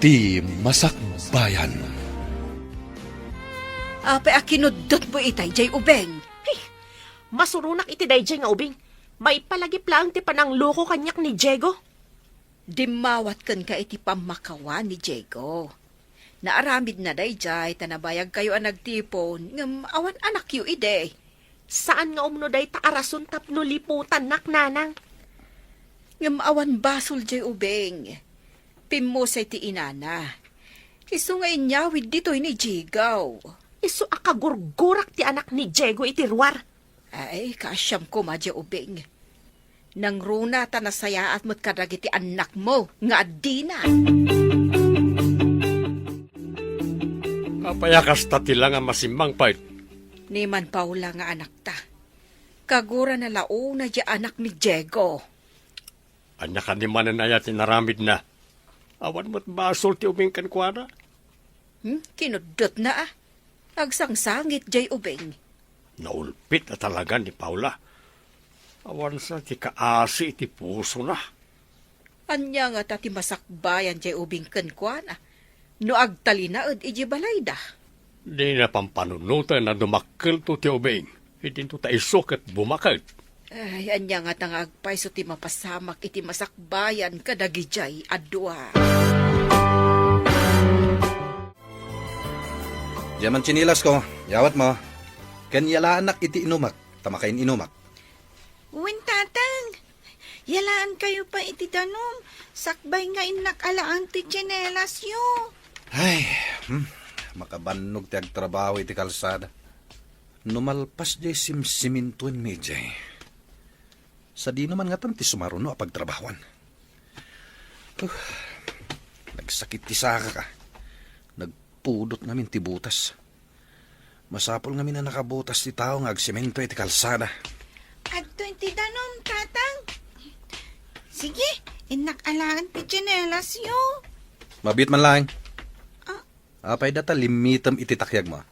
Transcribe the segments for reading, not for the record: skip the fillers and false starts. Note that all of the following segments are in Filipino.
iti masakbayan. Apay akinudot mo itay, jay ubeng. Masurunak iti dayjay nga ubing. May palagip lang ti panang loko kanyak ni Diego. Dimawat kan ka iti pamakawan ni Diego. Naaramid na dayjay, tanabayag kayo ang nagtipon, ngam awan anak yu ide. Saan nga umno day taarason tapno liputan nak nanang? Ngam awan basol jay ubeng. Pimo sa iti inana. Iso nga inyawid dito'y ni Jigaw. Isu akagurgurak ti anak ni Diego iti ruwar. Ay, kasyam ko madya ubeng. Nang runa ta nasaya at mo't kadagiti anak mo, nga adina. Kapayakas ta tila nga masimbang pait. Ni man Paula nga anak ta. Kagura na launa di anak ni Diego. Anya ka ni manan aya tinaramid na. Awan mo't basol ti ubing kankwara. Kinudot na ah. Agsangsangit jay ubeng. Naulpit na talaga ni Paula. Awan sa ti kaasi iti puso na. Anya nga tati masakbayan jay ubing kenkwana. No agtalinaed iji balayda. Di na pampanunutan na dumakkel to ti ubing. Hindi to ta isok at bumakal. Ay, anya nga tangagpay so ti mapasamak iti masakbayan kadagi jay adwa. Diyaman chinilas ko, yawat mo. Kanyala anak iti inumak, tamakain inumak. Uwin tatang, yalaan kayo pa iti tanom. Sakbay nga inak alaan ti tsinelas yo. Ay, makabannog ti agtrabaho iti kalsada. Numalpas jay simsimintuin mi jay. Sa di naman nga tan ti sumaruno a pagtrabawan. Nagsakit ti saka ka. Nagpudot namin ti butas. Masapol ngamin na nakabutas ti tao nga agsemento iti kalsada. Adto iti tanom, tatang. Sige, inak alaan ti tsinelas yo. Mabit man lang. Apay data limitam iti takyag mo.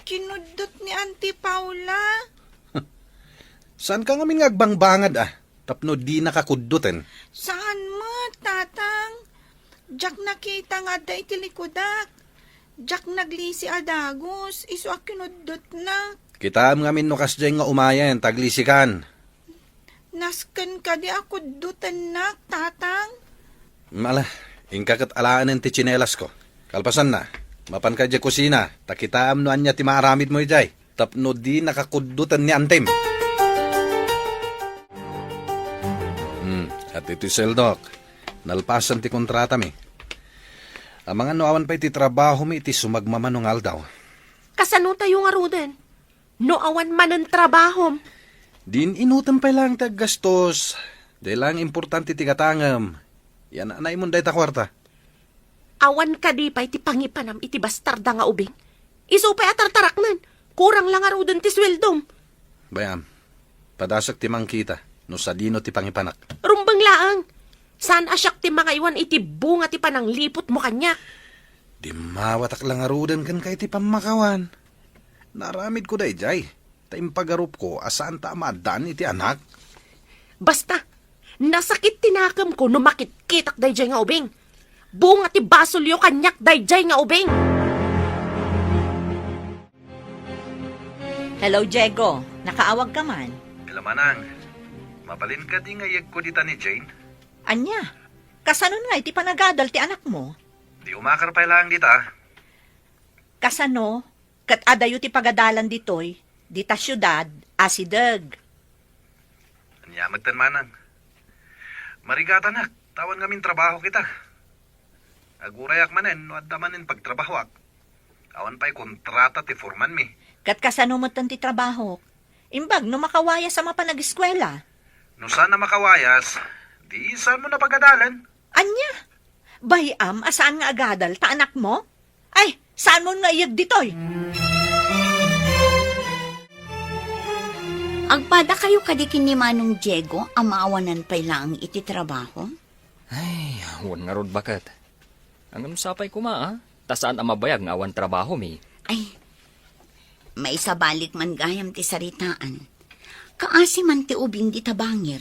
Kinudot ni Auntie Paula. Saan ka ngamin nga agbangbangad Tapno di nakakuddutin. Saan mo, tatang? Jak nakita nga da iti likodak. Jak naglisi adagos. Iso a kinudot na. Kita ngamin no kasjay nga umayan, taglisikan. Nasken ka di ako dutan na, tatang. Mala, ingkakat alaan ti tsinelas ko. Kalpasan na, mapan ka di kusina, takitaam no anya ti maaramid mo ijay. Tapno di nakakuddutan ni Antem. At iti seldok, nalpasan ti kontrata mi. Ang mga noawan pa iti trabaho mi iti sumagmamanungal daw. Kasano tayo nga ruden? No awan man ang trabahom. Din inutan pa lang taggastos. Dahil lang importante ti katangam. Yan anay mo day ta kwarta. Awan ka di pa iti pangipanam iti bastarda nga ubing. Iso pa atartaraknan. Kurang lang nga ruden ti sweldom. Bayam, padasak ti mangkita. No sa dino ti pangipanak. Rumbang laang. Saan asyak ti mga iwan iti bunga ti panang lipot mo kanya? Di mawatak lang arudan kan kay ti pamakawan. Naramid ko day jay. Taimpagarup ko asaan ta amadan iti anak. Basta, nasakit tinakam ko no makitkitak dayjay nga ubing. Bunga ti basulyo kanyak dayjay nga ubing. Hello, Diego. Nakaawag ka man. Ilamanang, mapalin ka di ngayag ko dita ni Jane? Anya, kasano nga iti panagadal ti anak mo? Di umakar pa lang dita. Kasano, kat adayo ti pagadalan ditoy, dita syudad, asideg. Anya magtanmanang. Marigata nak, tawan ngamin trabaho kita. Agurayak manen, no adda manen pagtrabahwak. Awan pa'y kontrata ti forman mi. Kat kasano mo ti trabaho? Imbag no makawaya sa mapanag-eskwela. No sana makawayas, di saan mo na pagadalan? Anya, bayam asaan nga agadal ta anak mo? Ay, saan mo nga iyag ditoy? Agpada kayo kadikin ni Manong Diego, amawanan pa lang iti trabaho? Ay, awan nga rod bakat. Ang sapay ko tasaan ang mabayag nga awan trabaho mi. Ay, may sabalik man gayam ti saritaan. Kaasi man ti ubing di tabangir.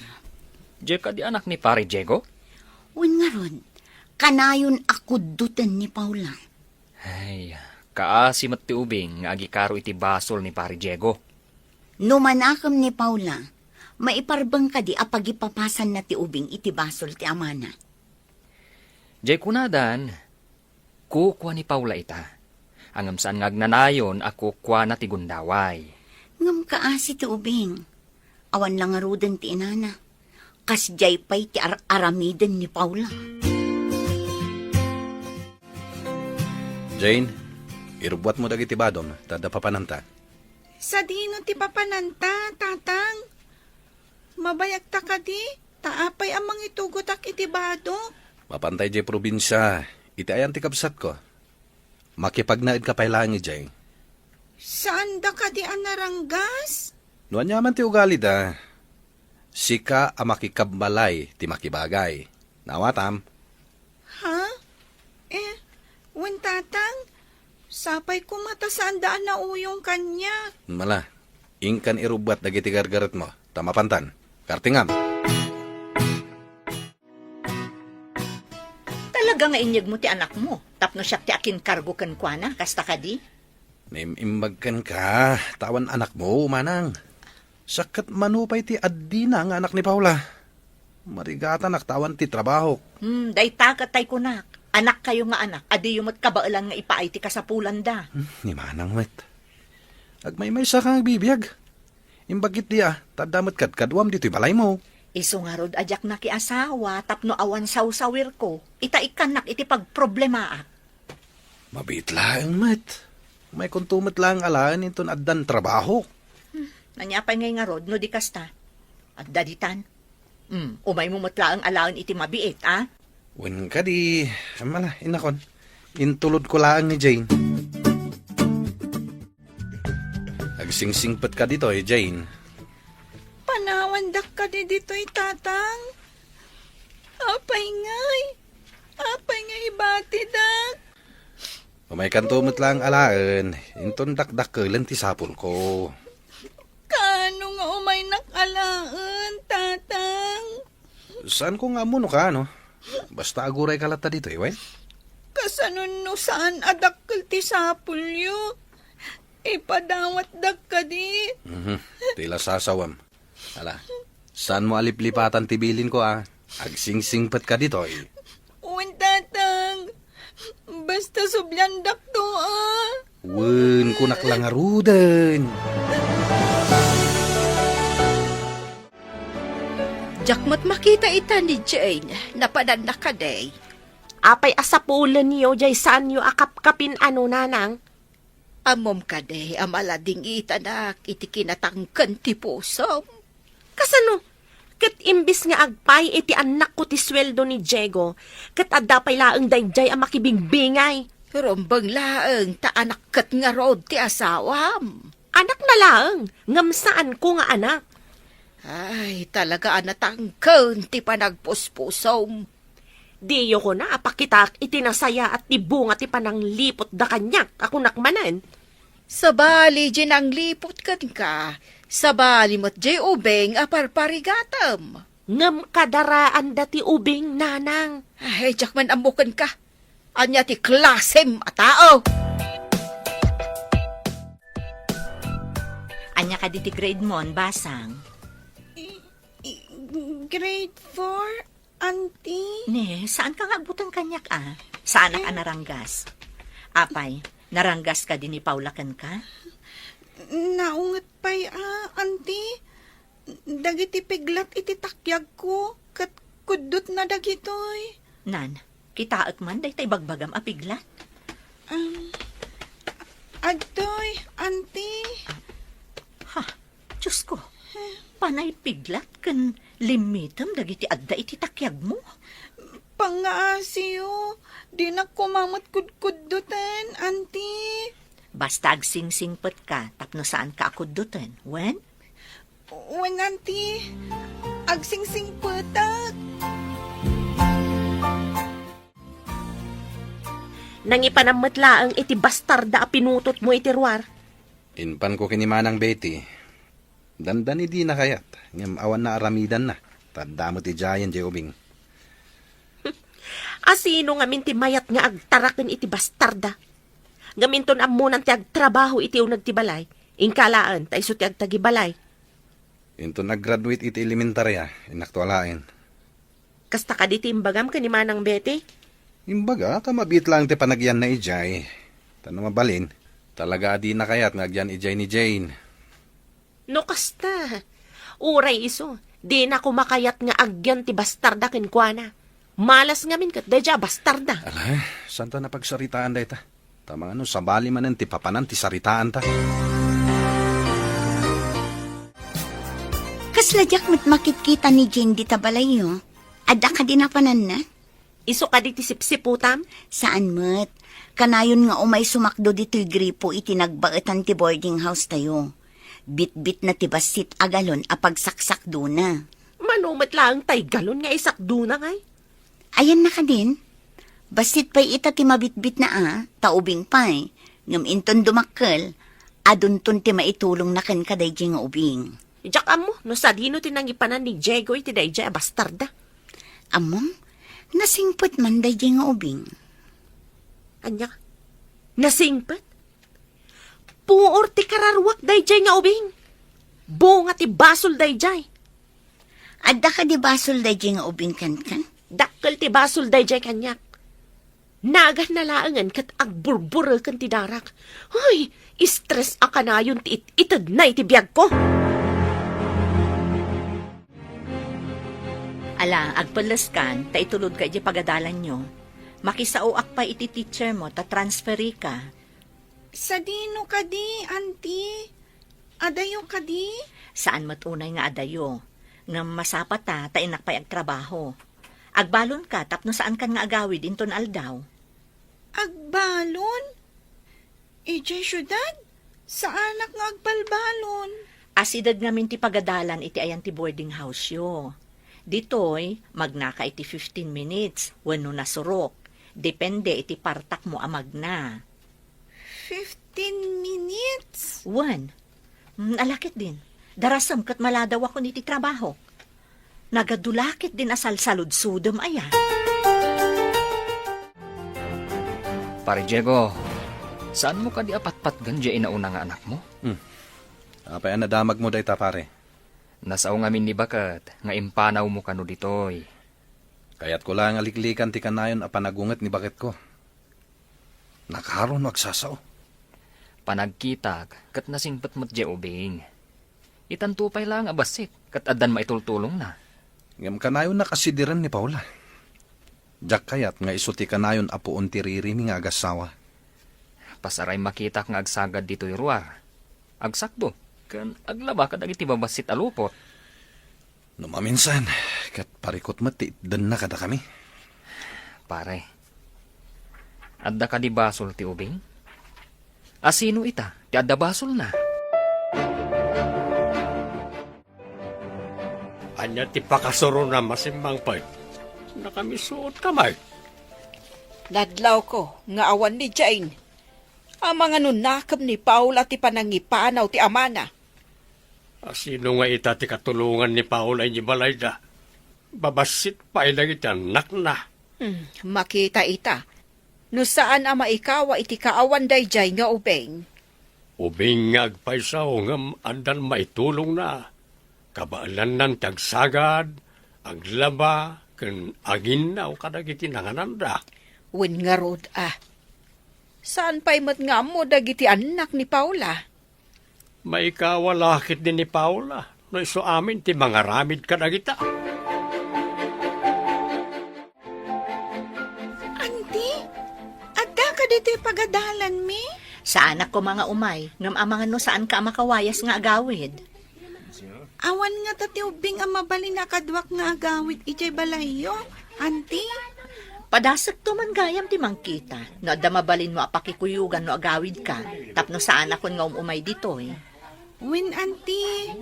Diyo ka di anak ni pare Diego? Wen nga ron, Kanayon ako dutan ni Paula. Ay, kaasi mat ti ubing nga agikaro iti basol ni pari Diego. Numanakam ni Paula, maiparbang ka di apagipapasan na ti ubing iti basol ti amana. Jay kunadan, kukwa ni Paula ita. Angam saan ngagnanayon ako kwa na ti gundaway. Ngam kaasi ti ubing. Awan lang arudan ti inana. Kas jay pa'y ti aramiden ni Paula. Jane, irubuat mo dagiti badom, tada papananta. Sa dino ti papananta, tatang. Mabayag ta ka di, taapay amang itugot ak iti bado. Mapantay jay probinsya, iti ayan ti kabsat ko. Makipagnaid ka pailangi jay. Saan da ka di anaranggas? Nuan yaman ti ugali da. Sika a makikabbalay ti makibagay. Nawatam. Ha? Wen tatang, sapay ko mata saan daan na uyong kanya. Mala, ingkan irubuat dagiti gargaret mo. Tamapantan. Kartingam. Talaga nga inyag mo ti anak mo. Tapno siya ti akin kargo kan kwa na, kasta ka di. Naimbagkan ka, tawan anak mo, manang. Sakat manupay ti addina nga anak ni Paula. Marigata naktawan ti trabaho. Day takat tay kunak. Anak kayo nga anak, adi yung matkabailan nga ipaay ti kasapulan da. Ni manang met. Agmay-may sa kang bibiyag. Imbagit diya, tadamat kadwam dito'y balay mo. Iso nga rod ajak na ki asawa, tapno awan sawsawir ko. Ita iti pagproblemaak. Mabit lang, met. May kuntumat lang alaan inton addan trabaho. Nanyapay ngay nga rod, no di kasta. At daditan. Umay mo matlaang alaan iti mabiit, ah? Wen ka di, mala, inakon. Intulod ko lang ni Jane. Agsingsingpat ka dito Jane. Panawandak ka di dito'y tatang. Apay ngay ibati dak. May kantumot lang alaan, inton dakdakelan ti sapul ko. Kano nga umay nakalaan, tatang? Saan ko nga muno ka, no? Basta aguray kalata dito, eh, Kasanon no saan adakkel ti sapulyo? Ipadawat dak ka di. Tila sasawam. Ala, saan mo aliplipatan tibilin ko, ah? Agsingsingpat ka dito, eh. Uwin tatang, basta subyandak to, ah. Wen, kunak lang arudan. Jakmat makita ita ni Jane, napadan na ka day. Apay asapulan niyo, jay saan niyo akap-kapin ano nanang? Amom ka day, amalading ita na iti kinatangkan ti puso. Kasano? Kat imbis nga agpay iti anak ko ti sweldo ni Diego, kat adapay laang dayjay ang makibingbingay. Rombang laeng ta anak kat nga rod ti asawam. Anak na laang, ngam saan ko nga anak? Ay, talaga anatangkan ti panagpuspusom. Diyo ko na apakitak itinasaya at tibunga ti pananglipot da kanyak ako nakmanan. Sabali dyan ang lipot ka. Sabali mo't jay ubeng aparparigatam. Ngam kadaraan dati ubing nanang. Ay, jakman ambukan ka. Anya ti klasem a tao. Anya ka di ti grade mo, basang. Grade 4, auntie? Ne, saan ka nga butang kanyak, ah? Sa anak naranggas? Apay, naranggas ka din ni Paulakan ka? Naungat pa'y, auntie. Dagiti piglat iti takyag ko, kat kudot na dagitoy. Nan, kitaak man, day tay bagbagam apiglat. Agtoy, auntie. Ha, Diyos ko, panay piglat kan limitam dagiti adda iti takyag mo. Pangaasiyo, di na kumamot kudkudutan, auntie. Basta agsingsingpet ka, tapno saan ka akudutan, wen? Wen, auntie, agsingsing putak. Nangipanammatlaang iti bastarda a pinutot mo iti ruar. Inpan ko kinimanang Betty. Dandani di na kayat. Ngam awan na aramidan na. Tanda mo ti Giant, Jobing. Asino nga minti mayat nga agtaraken iti bastarda. Gaminton amunan ti agtrabaho iti unag ti balay. Ingkalaan, ta iso ti agtagibalay. Into nag-graduate iti elementarya, inaktualain. Kasta ka di ti imbagam ka ni Manang Betty? Imbaga, tamabit lang ti panagyan na ijay. Tanong mabalin, talaga di na kayat ngagyan ijay ni Jane. No kasta. Uray iso, di na kumakayat nga agyan ti bastarda kenkwana. Malas nga min kat deja bastarda. Ala, saan ta napagsaritaan da ita? Tamang ano, sabali manan ti papanan ti saritaan ta. Kasladyak mo't makikita ni Jane di tabalayo. Adda ka din na panan na? Iso ka di ti sipsiputam? Saan mo't? Kanayon nga umay sumakdo dito'y gripo iti nagbaetan ti boarding house tayo. Bit-bit na ti basit agalon apagsaksak na. Manumat lang tay galon nga isakdo na ngay. Ayan na ka din. Basit pa'y ita ti mabitbit na taubing pa'y. Ngam inton dumakkel, adunton ti maitulong na ken kaday nga ubing. Ijak amo, no sa dino tinangipanan ni Diego iti dayjay bastarda. Amom, nasingpot man day nga ubing. Anya, nasingpet? Puor ti kararwak dayjay nga ubing. Bunga ti basol dayjay. Adda ka di basol day nga ubing kan? Dakkel ti basol dayjay kanyak. Nagan na laangan kat agburbural kan ti darak. Ay, stress a kanayon ti itad na iti biyag ko. Ala, agpalas kan, ta itulod ka iti pagadalan nyo. Makisauak pa iti teacher mo, ta transferi ka. Sa dino ka di, auntie? Adayo ka di? Saan matunay nga adayo? Nga masapat ta inak pa'y agtrabaho. Agbalon ka, tapno saan kan nga agawid inton aldaw. Agbalon? Ijay syudad? Sa anak nga agbalbalon? Asidad ngamin ti pagadalan iti ayan ti boarding house yo. Ditoy, magnaka iti 15 minutes, wano nasurok. Depende iti partak mo amagna. 15 minutes? Alakit din. Darasam kat maladaw ako niti trabaho. Nagadulakit din asal saludsudom aya. Pare Diego, saan mo ka di apat-pat ganja inauna nga anak mo? Apay nadamag mo day ta pare. Nasaw ngamin ni Bakat, nga impanaw mo kano ditoy. Kaya't ko lang aliklikan ti kanayon a panagunget ni bakit ko. Nakaron magsasaw. Panagkitag, kat nasingpat mo't di ubing. Itantupay lang abasit, kat adan maitultulong na. Ngam kanayon nakasidiran ni Paula. Jak kayat nga isuti kanayon apuon ti ririmi nga agasawa. Pasaray makita nga agsagad dito'y ruar. Agsakdo, kan aglaba ka dagiti babasit alupot. No maminsan, kat parikot mati, dan na kada kami. Pare, adda ka di basol ti ubing? Asino ita, ti adda basol na. Anya ti pakasuro na masimbang pa. Nakamisuot kamay. Nadlaw ko, nga awan ni Jane. Ang mga nunakam ni Paula ti panangipanaw ti amana. Sino nga ita ti katulungan ni Paula ni Balayda? Babasit pa ilang iti anak na. Makita ita. No saan ama ikawa iti kaawan dayjay nga ubeng. Ubing nga agpaysaw nga andan maitulong na. Kabaalan ng tagsagad, aglaba, kan agin na o kadagiti nangananda. Wen nga rod Saan pa'y mat nga mo dagiti anak ni Paula? Maikawalakit din ni Paula. No iso amin ti mga ramid kadagita. Auntie, adda ka dito pagadalan mi? Sa anak ko mga umay, ngam amangan no saan ka makawayas nga agawid. Awan nga tati ubing ang mabali na kadwak nga agawid ijay balayo, auntie. Padasag to man gayam ti mangkita. No adda mabalin mo apakikuyugan no agawid ka. Tapno saan ako nga umay dito eh. Win, auntie,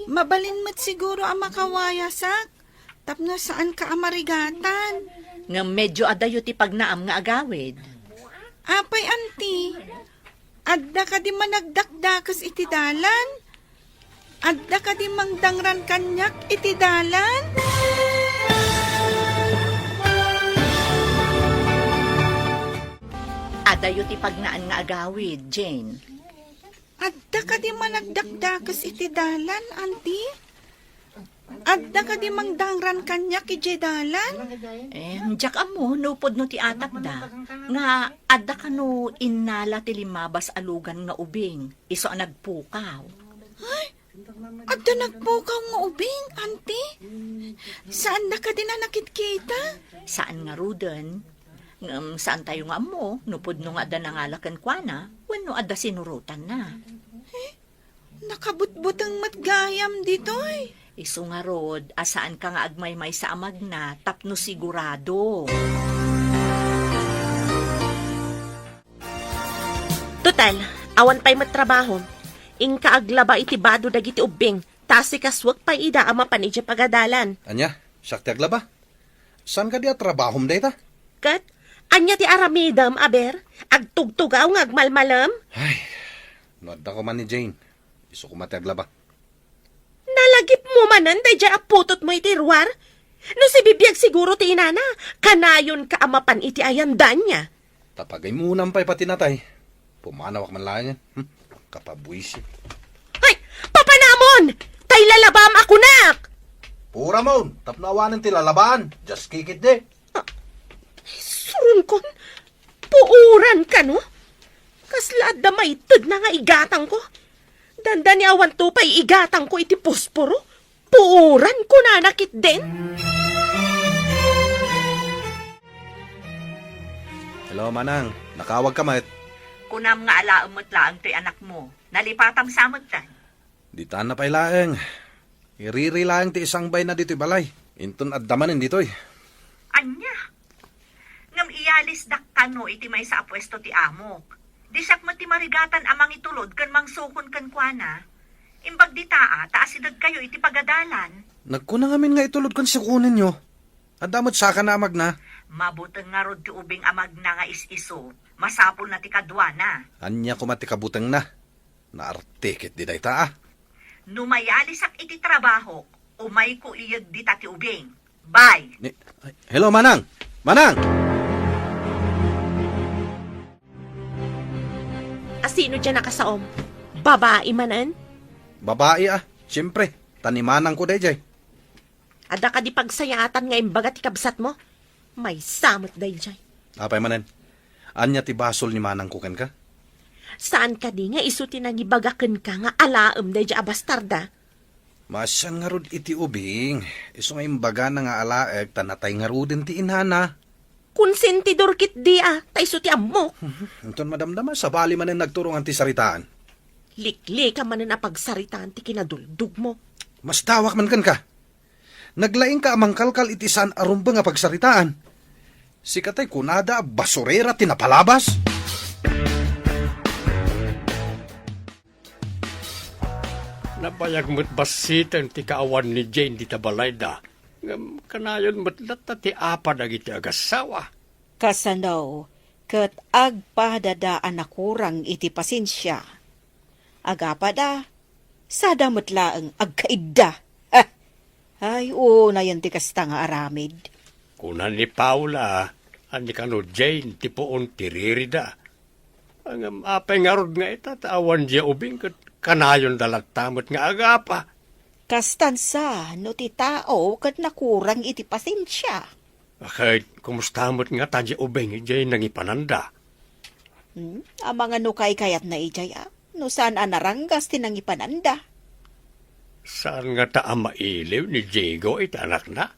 mabalin mo't siguro ang makawayasak. Tapno saan ka amarigatan? Nga medyo adayo ti pagnaam nga agawid. Apay, auntie, adda ka di managdakdakas iti dalan? Adda ka di mangdangran kanyak iti dalan? Adayo ti pagnaan nga agawid, Jane. Adda ka di managdakdakas iti dalan, auntie? Adda ka di mangdangran kanya ki dalan? Diyak amo, nupod no ti atak da. Nga, adda ka no inala ti limabas alugan nga ubing. Iso ang nagpukaw. Adda nagpukaw nga ubing, auntie? Saan na ka di na nakikita? Saan nga ruden? Saan tayo nga amo, nupod no nga adda nangalakan kwa na, wano adda sinurutan na. Nakabutbutang matgayam ditoy. Iso nga rod, asaan ka nga agmay-may sa amag na, tapno sigurado. Total, awan pa'y matrabaho. Ingka aglaba iti bado dagiti ubing, tasi kaswag pa'y ida ama panidya pagadalan. Anya, sakti agla ba? Saan ka di at trabahom da ita? Kat, anya ti aramidam, aber, agtugtugaw ng agmalmalam. Ay, nuadda ko man ni Jane. Iso ko mati agla ba? Nalagip mo manan, dayja aputot mo iti ruwar. No si bibiyag siguro ti inana, kanayon ka amapan iti ayandan niya. Tapagay munang pa'y pati natay. Pumanawak man lang yan. Kapabuisi. Ay, papanamon! Tay lalabam ako nak! Pura mo, tapnawanan ti lalaban. Just kick it de. Surun kon, puuran ka no? Kaslaad da may tud na nga igatang ko. Danda ni awan to pa'y igatang ko iti posporo. Puuran ko na nakit din. Hello, Manang. Nakawag ka, Mat. Kunam nga alaamot laang to'y anak mo. Nalipatam samot tan. Di taan na pa'y laeng. Iriri laeng ti isang bay na dito'y balay. Inton at damanin dito'y. Anya? Ngam iyalis dakkano iti may sa apwesto ti amok. Disak mo ti marigatan amang itulod kan mangsukon kan kuana. Imbag di taa, taasidad kayo iti pagadalan. Nagkunang amin nga itulod kon si kunin nyo. At damot saka na amag na. Mabutang nga rod ti ubing amag na nga is-iso. Masapol na ti kadwana. Anya kumati kabutang na. Naartikit di day taa. Numayalisak iti trabaho, umay ko iyag di ti ubing. Bye! Hello, Manang! Manang! Asino dyan nakasaom? Babae manan? Babae siyempre. Tanimanang ko day jay. Ada ka di pagsayatan nga imbaga ti kabsat mo? May samot day jay. Apay manan. Anya ti basol ni Manang kuken ka? Saan ka di nga isuti nang ibagaken ka nga alaem day jay abastarda? Masyan nga rod iti ubing. Iso nga imbaga na nga alaeg tanatay nga rodin ti inhana. Konsentidor kit di tay isuti ammo. Inton madamdama sa bali manan nagturungan ti saritaan. Likli ka man na pagsaritaan ti kinaduldug mo. Mas tawak man kan ka. Naglaing ka amang kalkal iti saan arumba nga pagsaritaan. Si katay kunada basurera tinapalabas. Nabayag mo't basitan ti kaawan ni Jane di tabalayda. Ngam kanayon mo't lata ti apa dagiti agasawa. Kasanaw, kat agpadadaan na kurang iti pasensya. Agapada, sadamot laang agkaidda. Ay, na yan ti kasta nga aramid. Kunan ni Paula, ani kano Jane ti poon tiririda. Ang apay nga rod nga ita, taawan diya ubing kat kanayon dalagtamot nga agapa. Kastansa, no ti tao, kat nakurang iti pasensya. Kahit kumustamot nga tadya ubing ijay nang ipananda. Ang mga nukay kayat na ijay, no saan anaranggas tinang ipananda. Saan nga ta mailiw ni Diego iti anak na?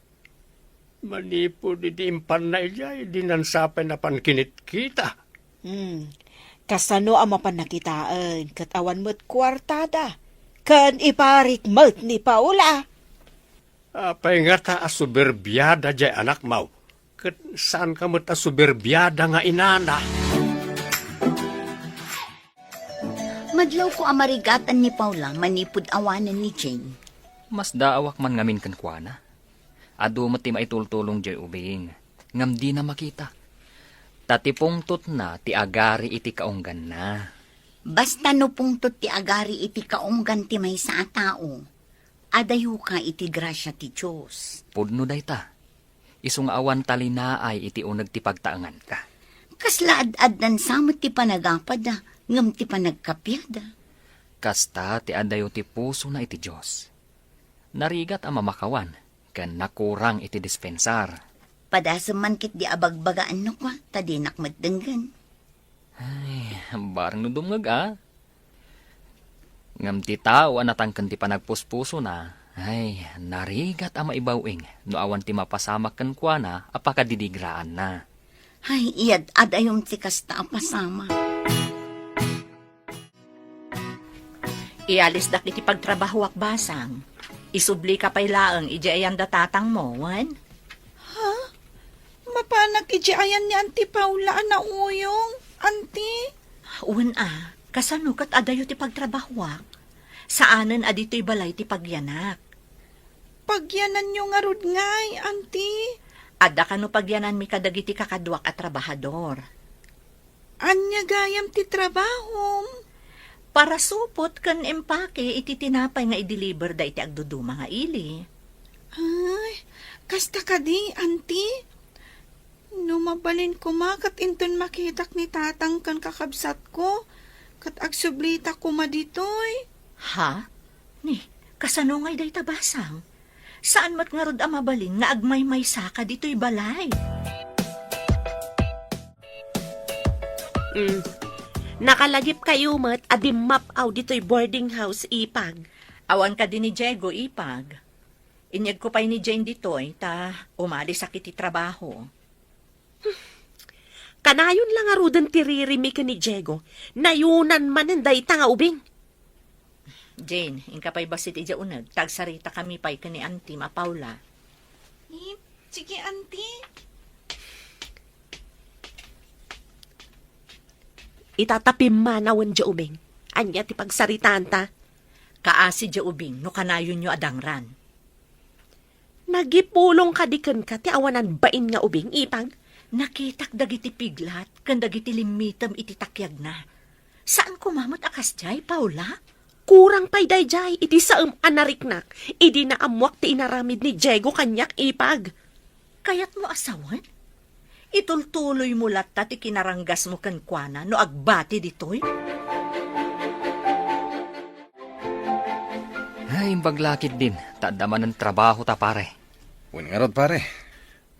Manipo di impan na ijay, dinansapay na pankinit kita. Kasano ang mapanakitaan, kat awan mo't kwartada. Kan iparik mo't ni Paula. Apay nga ta asuberbiyada jay anak mau. Kat saan ka mo't asuberbiyada nga inana? Madlaw ko amarigatan ni Paula manipod awanan ni Jane. Mas daawak man ngamin kan kuana. Adu mo ti maitultulong jay ubing. Ngam di na makita. Tatipong tut na ti agari iti kaunggan na. Basta no pungtot ti agari iti kaunggan ti may sa tao. Adayo ka iti grasya ti Diyos. Pudno day ta. Isung awan talinaay iti unag ti pagtaangan ka. Kaslaad-ad nan samot ti panagapad da, ngam ti panagkapyada. Kasta ti adayo ti puso na iti Diyos. Narigat ang mamakawan, kan nakurang iti dispensar. Padasam man kit di abagbagaan no kwa, tadinak magdenggan. Ay, barang no dumngag Ngam ti tao anatangken ti panagpuspuso na, ay, narigat ang maibawing, no awan ti mapasamak kan kwa na, apakadidigraan na. Ay, iyad adayom ti kasta apasama. Ialis dak iti pagtrabaho ak basang. Isubli ka pa'y laang iji ayan datatang mo, wan? Mapanak iji ayan ni Auntie Paula na uyong, Auntie. Uwan kasano kat adayo ti pagtrabahwak? Saanan adito'y balay ti pagyanak? Pagyanan nyo nga rod ngay, Auntie. Adda kano pagyanan mi kadagiti kakadwak at trabahador. Anya gayam ti trabahom. Para supot kan empake iti tinapay nga i-deliver da iti agduduma nga ili. Ay, kasta ka di, Auntie. No mabalin ko kat inton makitak ni tatang kan kakabsat ko, kat agsublita ko maditoy. Ha? Ni, kasano ngay day tabasang? Saan mat nga rod ang mabalin nga agmay-may saka dito'y balay? Nakalagip kayo mat, adim map aw dito'y boarding house ipag. Awan ka din ni Diego, ipag. Inyag ko pa'y ni Jane dito'y, ta umalis sa kiti trabaho. Kanayon lang nga rudan tiririmi ka ni Diego, nayunan man ang dayta nga ubing. Jane, inka pa'y basit ija unag, tagsarita kami pa'y ka ni Auntie Paula. Sige, Auntie. Itatapim manawan dya ubing. Anya ti pagsaritaan ta. Kaasi dya ubing, no kanayon nyo adangran. Nagipulong kadikan ka ti awanan bain nga ubing ipag. Nakitak dagiti piglat, kan dagiti limitam iti takyag na. Saan kumamot akas jay, Paula? Kurang pa'y dayjay, iti saam anariknak, idi na amwak ti inaramid ni Diego kanyak ipag. Kayat mo asawan? Itultuloy mo latta ti kinaranggas mo kankwana no agbati ditoy? Ay, baglakid din, tadaman ng trabaho ta pare. Uwan nga rod, pare.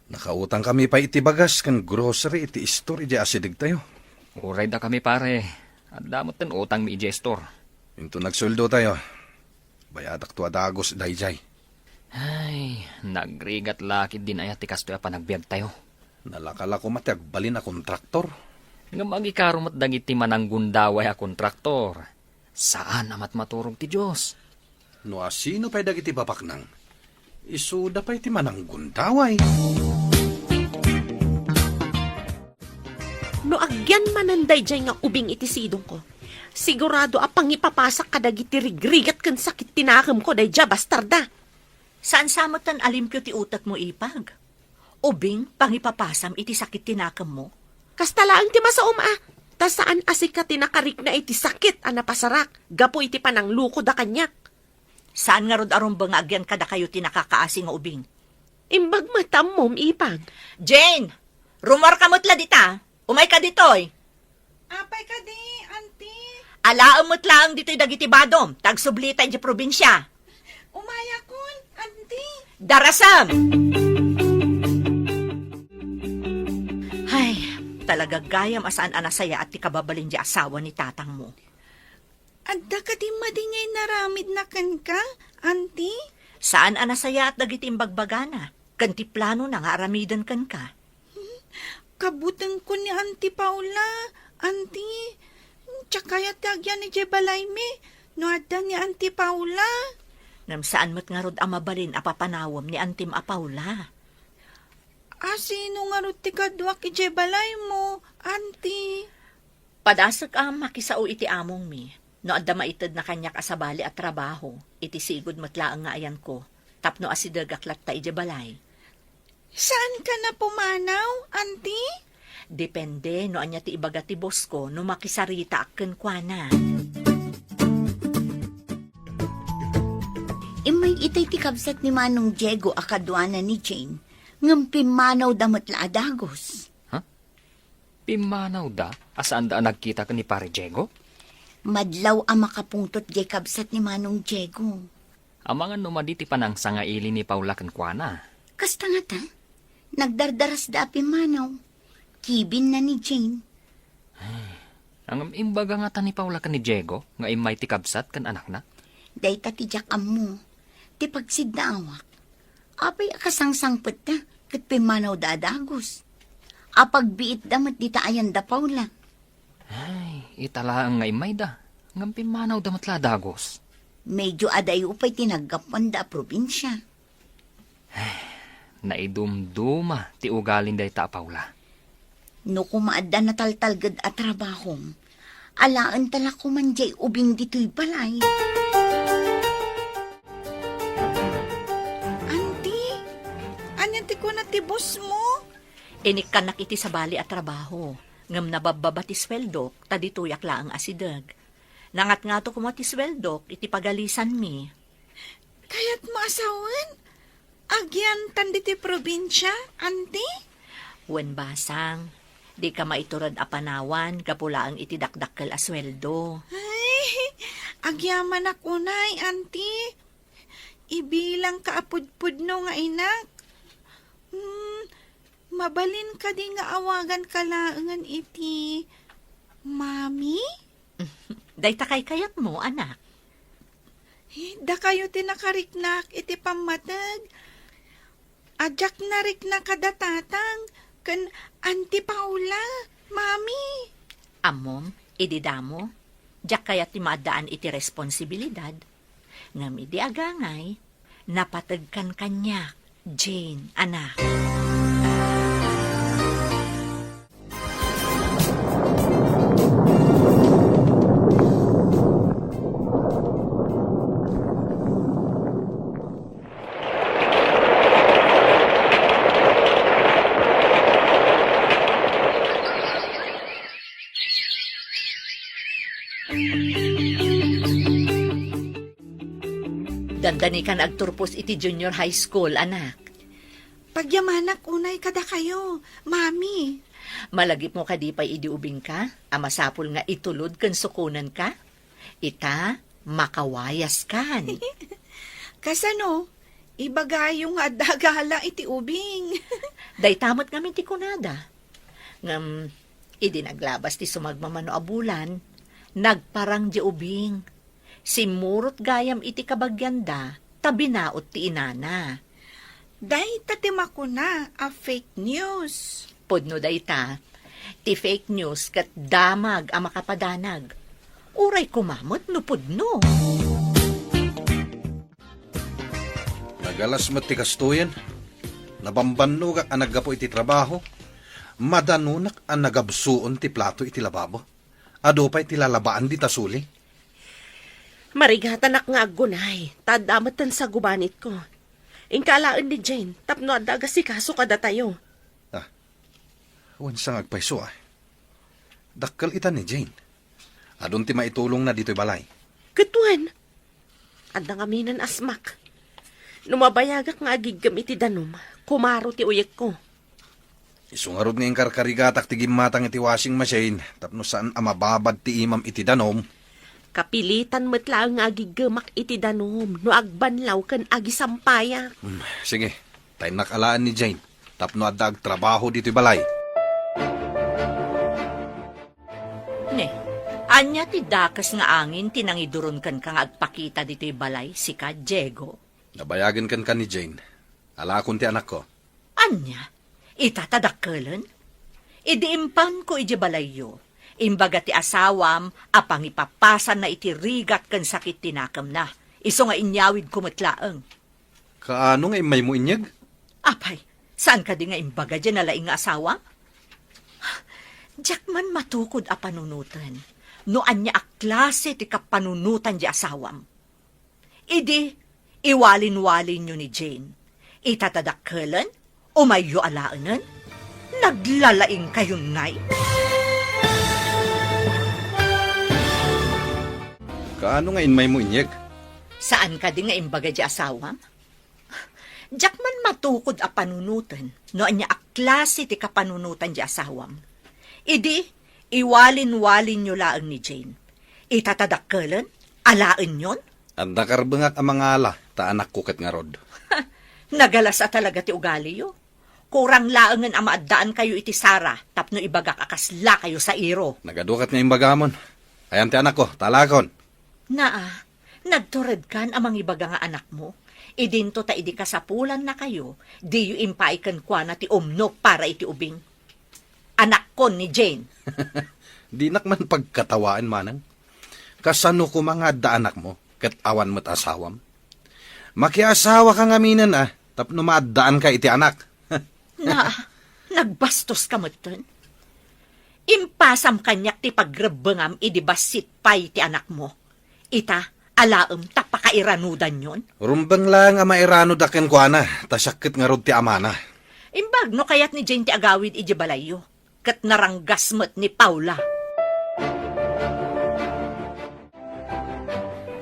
Nakautang kami pa iti bagas kan grocery iti store iti asidig tayo. Uray da kami pare, at damot ten utang mi ije store. Into nagsuldo tayo. Bayadak to adagos dayjay. Ay, nagrigat lakid din ayat ti kastoy pa nagbiag tayo. Nalakala ko mati agbalin a kontraktor. Nga magikarumat dagiti mananggundaway a kontraktor. Saan amat maturog ti Diyos? No asino pa'y dagiti babaknang? Isuda pa'y ti mananggundaway. No agyan mananday dyan nga ubing iti sidong ko. Sigurado apang ipapasak ka dagiti rigrigat kan sakit tinakam ko day dya bastarda. Saan samatan alimpyo ti utak mo ipag? Ubing, pangipapasam iti sakit tinakam mo? Kastalaang ti masaom Ta saan asik ka tinakarik na iti sakit a napasarak. Gapo iti panangluko da kanyak. Saan nga rod aron ba nga agyan kada kayo tinakakaasi nga ubing? Imbag matam mom ipag. Jane! Rumor ka mutla dita. Umay ka ditoy. Apay ka di, Auntie. Alaam mutla ang ditoy dagiti badom. Tagsublita iti probinsya. Umaya kun, Auntie. Darasam! Ay, talaga gayam asaan anasaya at ti kababalin di asawa ni tatang mo. Adda ka di madingay naramid na kan ka, Auntie. Saan anasaya at dagiti imbagbagana? Kanti plano na nga aramidan kan ka. Kabutang ko ni Auntie Paula, Auntie. Tsakaya tagyan ni Jebalay mi, no adda ni Auntie Paula. Nam saan mo't nga rod amabalin apapanawam ni Antim Paula. Sino nga rod ti kadwak i Jebalay mo, Auntie? Padasag makisao iti among mi. No adda maitid na kanyak asabali at trabaho. Iti sigod matlaang nga ayan ko. Tapno asidagaklat ta iti balay. Saan ka na pumanaw, Auntie? Depende no anya ti ibaga ti boss ko no makisarita akken kuana. Imay itay ti kabsat ni Manong Diego akadwana ni Jane. Ngam pimanaw damot la adagos. Pimanaw da, asaan da nagkita ka ni Pare Diego? Madlaw ang makapungtot jay kabsat ni Manong Diego. Amangan numaditi pa ng sangaili ni Paula kankwana. Kasta nga ta, nagdardaras da Pimanaw. Kibin na ni Jane. Ang imbaga nga ta ni Paula kan ni Diego, nga imay ti kabsat kan anak na. Day tatijak mo, ti pagsid na awak. Apay akasangsangpet na, kat Pimanaw da adagos. Apagbiit damat di taayan da Paula. Ay, itala nga imay da. Ngam Pimanaw da matladagos. Medyo aday upay tinaggapan da probinsya. Naidumduma ti ugalin day ta Paula. No kumaadda na taltalgad at trabahom, alaan tala ko man jay ubing dito'y balay. Auntie, anyan ti ko na ti boss mo? Inikkanak iti sa bali at trabaho. Ngam nabababa ti sweldok, tadituyak laang asidag. Nangat nga to kuma ti sweldok, iti pagalisan mi. Kaya't maasawan? Agyan tandi ti probinsya, auntie? Wen basang, di ka maiturad apanawan, kapulaang iti dakdakkel asweldo. Ay, agyaman akunay, auntie. Ibilang kaapudpud no nga inak. Mabalin ka di nga awagan kalaangan iti mami? Day takay kayat mo, anak. Da kayo tinakariknak iti pamatag. Adyak na rikna kadatatang kan Auntie Paula, mami. Amom, ididamo, jak kayat ti maadaan iti responsibilidad. Ngam idi agangay, napatagkan kanyak, Jane, anak. Dandani ka nagturpos iti junior high school, anak. Pagyamanak unay kada kayo, mami. Malagip mo kadipay idiubing ka, amasapul nga itulod kan sukunan ka. Ita, makawayas kan. Kasano, ibagayo nga dagala iti ubing. Day tamot ngamin ti kunada. Ngam, idi naglabas ti sumagmamano abulan, nagparang di ubing. Simurot gayam iti kabagyanda, tabinaot ti inana. Day tatima ko na a fake news. Podno day ta, ti fake news kat damag ang makapadanag. Uray kumamot no podno. Nagalas mat ti kastuyan. Nabambanno ang naggapo iti trabaho. Madanunak ang nagabsuon ti plato iti lababo. Ado pa iti lalabaan di tasuli. Marigatanak nga agunay, tadamatan sa gubanit ko. Ingkalaan ni Jane, tapno adaga si kaso kada tayo. Wan sang agpaiso Dakkal ita ni Jane. Adun ti maitulong na dito'y balay. Katuan, adang aminan asmak. Lumabayagak nga agigam iti danom, kumaro ti uyek ko. Isungarod ngayong karkarigatak ti gimatang iti washing machine, tapno saan amababad ti imam iti danom. Kapilitan matla nga agigamak iti danom, no agbanlaw kan agisampaya. Sige, tayo nakalaan ni Jane. Tapno adag trabaho dito'y balay. Ne, anya ti dakas nga angin tinangiduron kan kang agpakita dito'y balay, si ka Diego. Nabayagan kan ni Jane. Alakon ti anak ko. Anya, itatadakkelan? Idiimpan ko iti balayyo. Imbaga ti asawam, apang ipapasan na iti rigat kan sakit tinakam na. Iso nga inyawid kumatlaang. Kaano nga may mo inyag? Apay, saan ka di nga imbaga dyan nalaing nga asawam? Diyak man matukod a panunutan. No anya a klase ti kapanunutan di asawam. Idi, iwalin-walin nyo ni Jane. Itatadakkelan? O mayo alaanan? Naglalaing kayong ngay? Kaano nga may mo inyag? Saan ka di nga imbaga di asawam? Diyak man matukod a panunutan, no anya a klase ti kapanunutan di asawam. Idi, iwalin-walin nyo laang ni Jane. Itatadakkelan? Alaan yon? At nakarbangak ang mga ala, ta anak ko kat nga rod. Nagalasa talaga ti ugali yo. Kurang laangan ang maaddaan kayo iti Sara, tapno ibagak akasla kayo sa iro. Nagadukat nga yung bagamon. Ayan ti anak ko, talakon. Naa, nagtured kan amang ibaga nga anak mo. Idinto ta idi kasapulan na kayo, di yu impaikan kwa na ti umnok para iti ubing. Anak ko ni Jane. Di nakman pagkatawaan manang. Kasano ko mga anak mo, kat awan mo't asawam. Makiasawa ka nga minan tapno maaddaan ka iti anak. Na, nagbastos ka mo ton. Impasam kanyak ti pagrebengam idi basit pay ti anak mo. Ita, alaem tapakairanudan yon. Rumbang lang ang mairano daken ko na, tasyakit nga rod ti amana. Imbag no kayat ni Jane ti agawid iji balayo. Kat naranggas mo't ni Paula.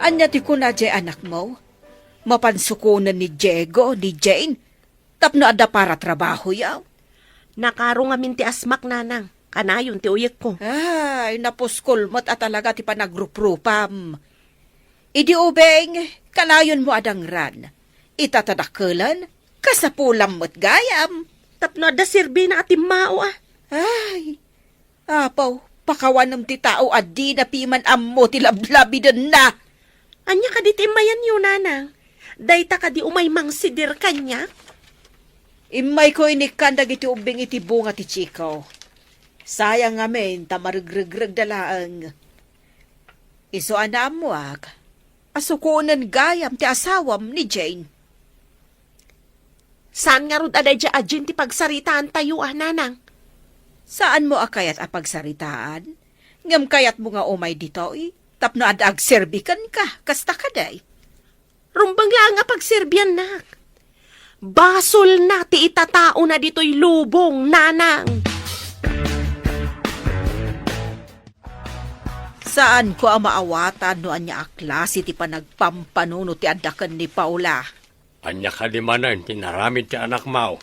Anya ti kuna jay anak mo? Mapansukunan ni Diego, ni Jane. Tapno ada para trabaho yaw. Nakaro nga min ti asmak nanang. Kanayon ti uyek ko. Ay, napuskol mo't at talaga ti panagruprupam. Idi ubeng, kanayon mo adang ran. Itatadakkelan, kasapulam mo't gayam. Tapno da sirbi na ati mao Ay, apaw, pakawanam ti tao adi na piman ammo ti lablabi den na. Anya ka di ti mayan yun nanang. Dayta ka di umay mangsidir kanya. Imay ko inikandag iti ubing iti bunga ti chikaw. Sayang amin, tamarigrigrag dalaang. Iso anamuak, asukunan gayam ti asawam ni Jane. Saan nga rod aday dya adjin ti pagsaritaan tayo nanang? Saan mo akayat apagsaritaan? Ngam kayat mo nga umay dito tapno adag serbikan ka, kasta kaday. Rumbang lang nga pagserbyan nak. Basol na ti itatao na dito'y lubong, nanang. Saan ko ang maawatan no anya aklas iti panagpampanuno ti adakan ni Paula? Anya ka di manan, tinaramid ti anak mao.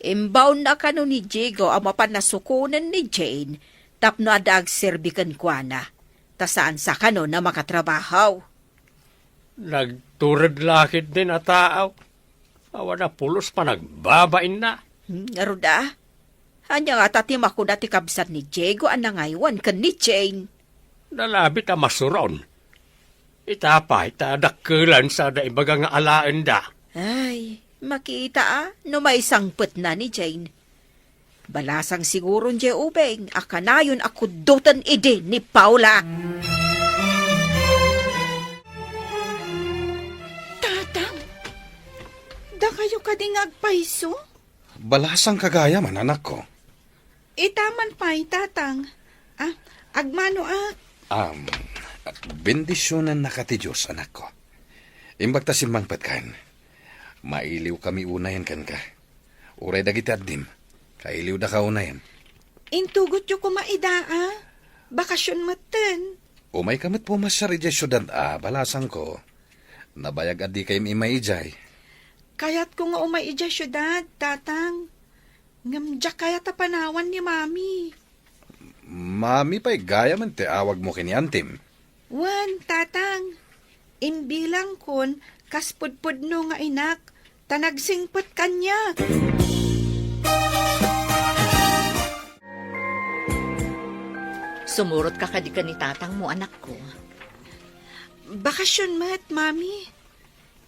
Imbaw na kano ni Diego ang mapanasukunan ni Jane tapno adag serbikan kwa na. Ta saan sa kano na makatrabahaw? Nagturad lakit din a tao. Awa na pulos pa nagbabain na. Aruda, anya nga tati makuda ti kabsat ni Diego ang nangaywan kan ni Jane. Nalabit a masuron. Itapay ta dakkelan sa daibaga nga alaan da. Ay, makita no may sangpet na ni Jane. Balasang siguro niya ubeng, akanayon ako dutan ide ni Paula. Tatang, da kayo kading agpaiso? Balasang kagaya man anak ko. Itaman pa'y tatang. Agmano Bendisyonan na ka ti Diyos, anak ko. Imbag ta simbang patkan. Mailiw kami unayan kan ka. Uray dagiti addim. Kailiw da ka unayan. Intugot yu kumaidaa. Bakasyon maten. Umay kamit po masyari di syudad balasang ko. Nabayag adi kayim imay ijay. Kayat ko nga umay ija syudad, tatang. Ngamdya kayat panawan ni mami. Mami pa'y gaya man ti awag mo kiniantim. Wan, tatang. Imbilang kon, kaspudpud no nga inak, tanagsingpot kanya. Sumurot ka kadi ka ni tatang mo, anak ko. Bakasyon mat, mami.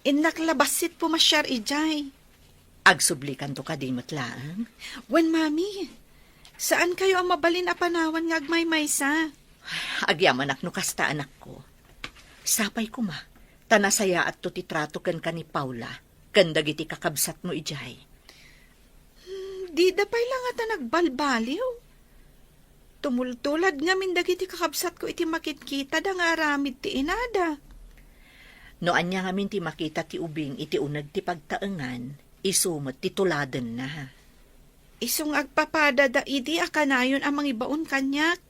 Inaklabasit pumasyar ijay. Agsublikan to kadi matlaang. Wan, mami. Saan kayo ang mabalin a panawan nga agmay-maysa? Agyaman no kasta anak ko. Sapay ko ma, tanasaya at to titrato kan ka ni Paula, kan dagiti kakabsat mo ijay. Di dapay lang ata nagbalbaliw. Tumultulad nga min dagiti kakabsat ko iti makitkita da nga aramid ti inada. No anya nga min ti makita ti ubing iti unag ti pagtaengan, isumot ti tuladen na. Isong agpapada da idi akanayon amang ibaon kanyak.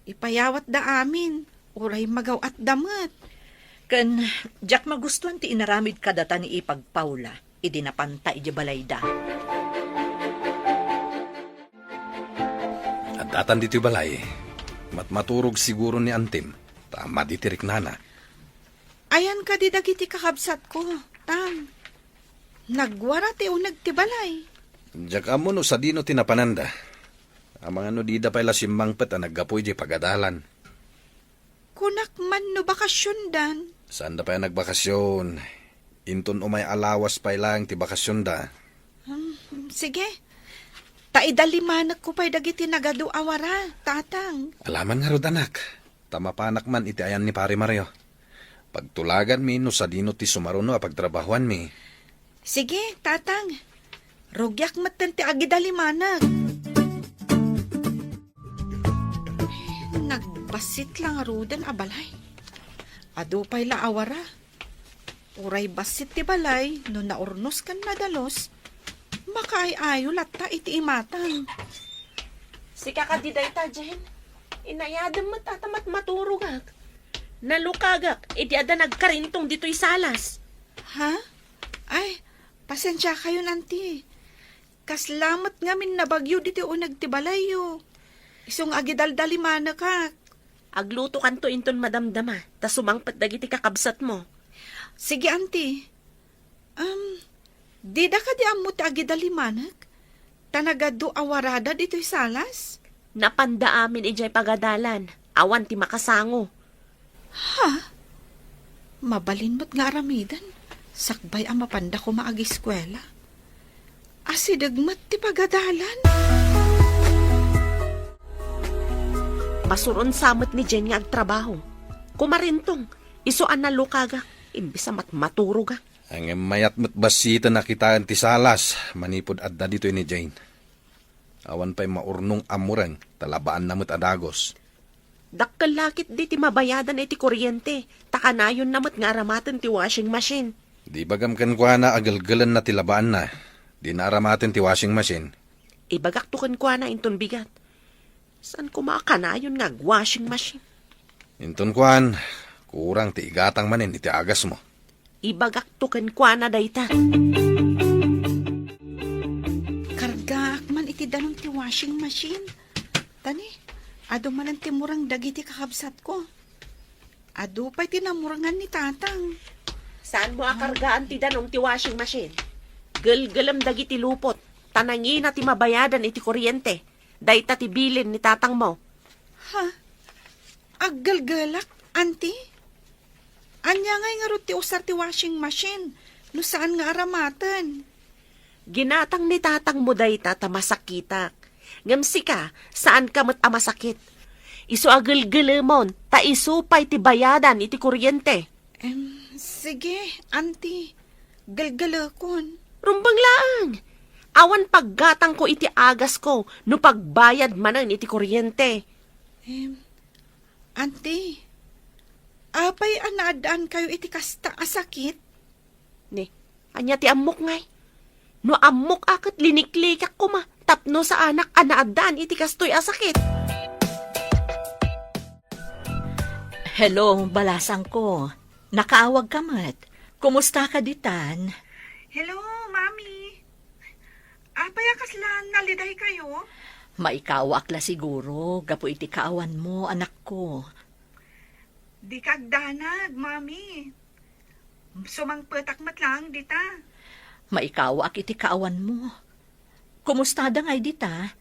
Ipayawat da amin, uray magaw at damat. Kan, jak magustuhan ti inaramid kadata ni ipag Paula, idi napanta iji balayda. At Atan dito balay. Maturog siguro ni Antim. Tama ditirik nana. Ayan ka di dagiti kakabsat ko, tang. Nagwara ti o nagtibalay. Diyak amo no sa dino tinapananda. Ang mga no di da pala simbang pet ang naggapoy di pagadalan. Kunak man no bakasyon dan. Saan da pa yung nagbakasyon? Inton umay alawas pa lang ti bakasyon da. Sige. Taidalimanak ko pa'y dagiti nagado awara, tatang. Alaman nga rod anak. Tamapanak man iti ayan ni Pare Mario. Pagtulagan mi no sa dino ti sumaruno a pagtrabahuan mi. Sige, tatang. Rogyak matan ti agidalimanak. Nagbasit lang arudan a balay. Ado pa'y la awara. Uray basit ti balay no naurnos kan nadalos. Makaay-ayo latta iti imatang. Si kakadiday ta, Jen. Inayadam matatamat maturugak. Nalukagak, iti ada nagkarintong dito'y salas. Ha? Ay, pasensya kayo nanti. Kaslamat ngamin na bagyo dito o nagtibalayo. Isong agidaldaliman ka. Agluto kanto inton madamdama, ta sumangpat dagiti kakabsat mo. Sige, auntie. Di da ka di amot agidalimanak? Tanagado awarada dito'y salas? Napanda amin ijay pagadalan, awan ti makasango. Ha? Mabalin mo't nga aramidan. Sakbay ang mapanda ko maag-eskwela. Asidagmat ti pagadalan. Masuron samot ni Jen nga agtrabaho. Kumarintong, isuan na lukaga, imbisa maturuga. Ang mayat mo't basita nakitaan ti salas. Manipod adda dito ni Jane. Awan pa'y maurnong amurang. Talabaan na mo't adagos. Dakkel lakit di ti mabayadan iti kuryente. Takanayon namot nga aramatan ti washing machine. Di bagam kan kwa na agalgalan na tilabaan na. Di naaramatin ti washing machine. Ibagak tukan kwa na inton bigat. Saan ko makakanayon nga washing machine? Inton kwan, kurang ti igatang manin iti agas mo. Ibagak tukan kwa na dayta. Kargaak man iti danong ti washing machine. Tani, ado man ang timurang dagiti kakabsat ko. Ado pa'y tinamurangan ni tatang. Saan mo akargaan ti danong ti washing machine? Galgalam dagiti lupot. Tanangin na ti mabayadan iti kuryente. Dayta ti bilin ni tatang mo. Ha? Aggalgalak, auntie? Anya ngay nga ro ti usar ti washing machine. No saan nga aramatan? Ginatang ni tatang mo dayta ta masakitak. Ngamsi ka, saan ka mat amasakit? Isu agalgalamon, ta isupay ti bayadan iti kuryente. Sige, auntie. Galgalakon. Rumbang laang. Awan paggatang ko iti agas ko, no pagbayad manan iti kuryente. Auntie, apay anaadaan kayo iti kasta asakit? Ni, anya ti amok ngay. No amok akat liniklikak ko ma, tapno sa anak anaadaan iti kastoy asakit. Hello, balasang ko. Nakaawag ka mat. Kumusta ka ditan? Hello, Mami. Apay kaslan naliday kayo? Maikawak la siguro. Gapo iti kaawan mo, anak ko. Di kagdanag, Mami. Sumangpetak mat lang, dita. Maikawak iti kaawan mo. Kumusta da ngay dita?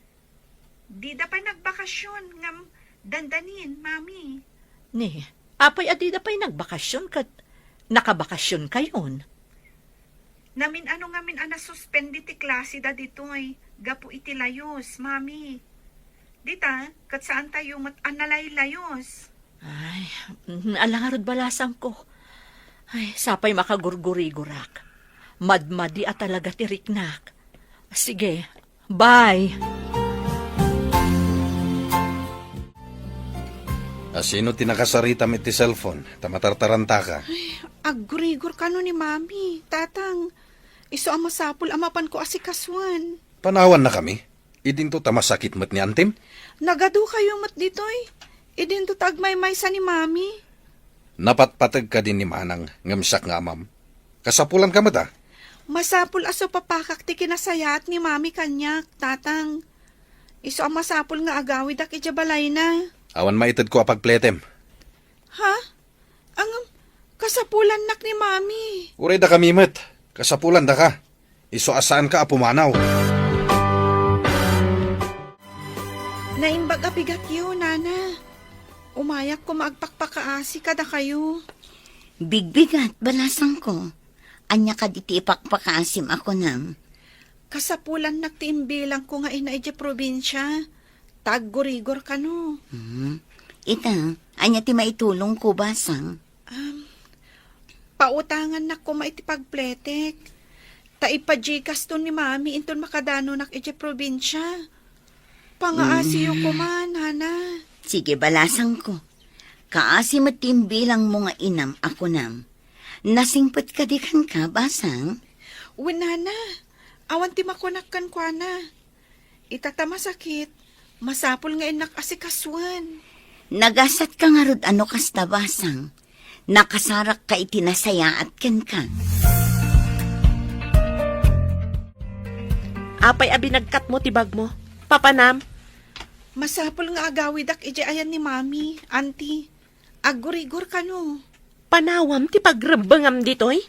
Di da pa nagbakasyon ngam dandanin, Mami. Ni, apay adida pa'y nagbakasyon kat nakabakasyon kayon. Namin ano ngamin ana suspendi ti klase da ditoy. Gapo iti layos, Mami. Dita, kat saan tayo mat analay layos? Ay, alangarod balasang ko. Ay, sapay makagurguri-gurak. Madmadi at talaga tiriknak. Sige, bye. Asino tinakasarita mi ti cellphone? Tamatartaranta ka. Agurigor ka no ni mami, tatang. Iso ang masapul amapan ko asikaswan. Panawan na kami. Idin to tamasakit mat ni Antim. Nagado kayo mat ditoy. Idin to tagmay-may sa ni mami. Napatpatag ka din ni Manang ngamsak nga ma'am. Kasapulan ka mat Masapul aso papakak ti kinasayat ni mami kanyak, tatang. Iso ang masapol nga agawid ak iti balay na. Awan maitid ko apag pletem. Ha? Ang kasapulan nak ni Mami. Uray da kami met. Kasapulan da ka. Iso asaan ka apumanaw. Naimbag abigat yun, Nana. Umayak ko maagpakpakaasi kada kayo. Bigbigat, balasang ko. Anya ka diti ipakpakaasim ako nam. Kasapulan nagtiimbilang ko nga ina iti probinsya. Taggurigor ka no. Ita, anya ti maitulong ko basang. Pautangan na ko maitipagpletek. Taipajikas to ni Mami inton makadano nak iti probinsya. Pangaasiyo ko man, Nana. Sige, balasang ko. Kaasim at timbilang mo nga inam ako nam. Nasingpot ka dikan ka, basang? Nana. Awan ti makonakkan kwa na. Itatama sakit. Masapol nga inak asikaswan. Nagasat ka nga rod ano kasta, basang. Nakasarak ka itinasayaat ken ka. Apay abinagkat mo tibag mo. Papanam. Masapol nga agawidak iti ayan ni Mami, Auntie. Agurigor ka no. Panawam ti pagrabangam ditoy.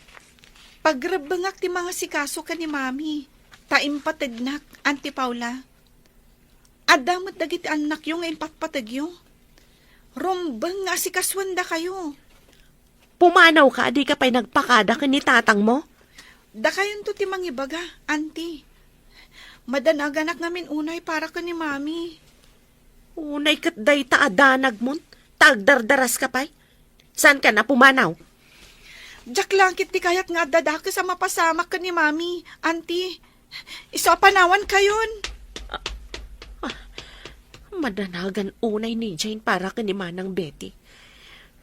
Pagrabangak ti mga sikaso ka ni Mami. Taimpatagnak, Auntie Paula. Adamot dagiti anak yung nga impatpatagyo. Rumbang nga sikaswanda kayo. Pumanaw ka, di ka pa'y nagpakada ka ni tatang mo. Da kayon to ti mangibaga, Auntie. Madanaganak namin unay para ka ni Mami. Unay kat day taadanag mon. Tagdardaras ka pa'y. Saan ka na pumanaw? Diyak langkit ti kayat nga dadaka sa mapasamak ka ni Mami, Auntie. Iso panawan kayon. Madanagan unay ni Jane para ka ni Manang Betty.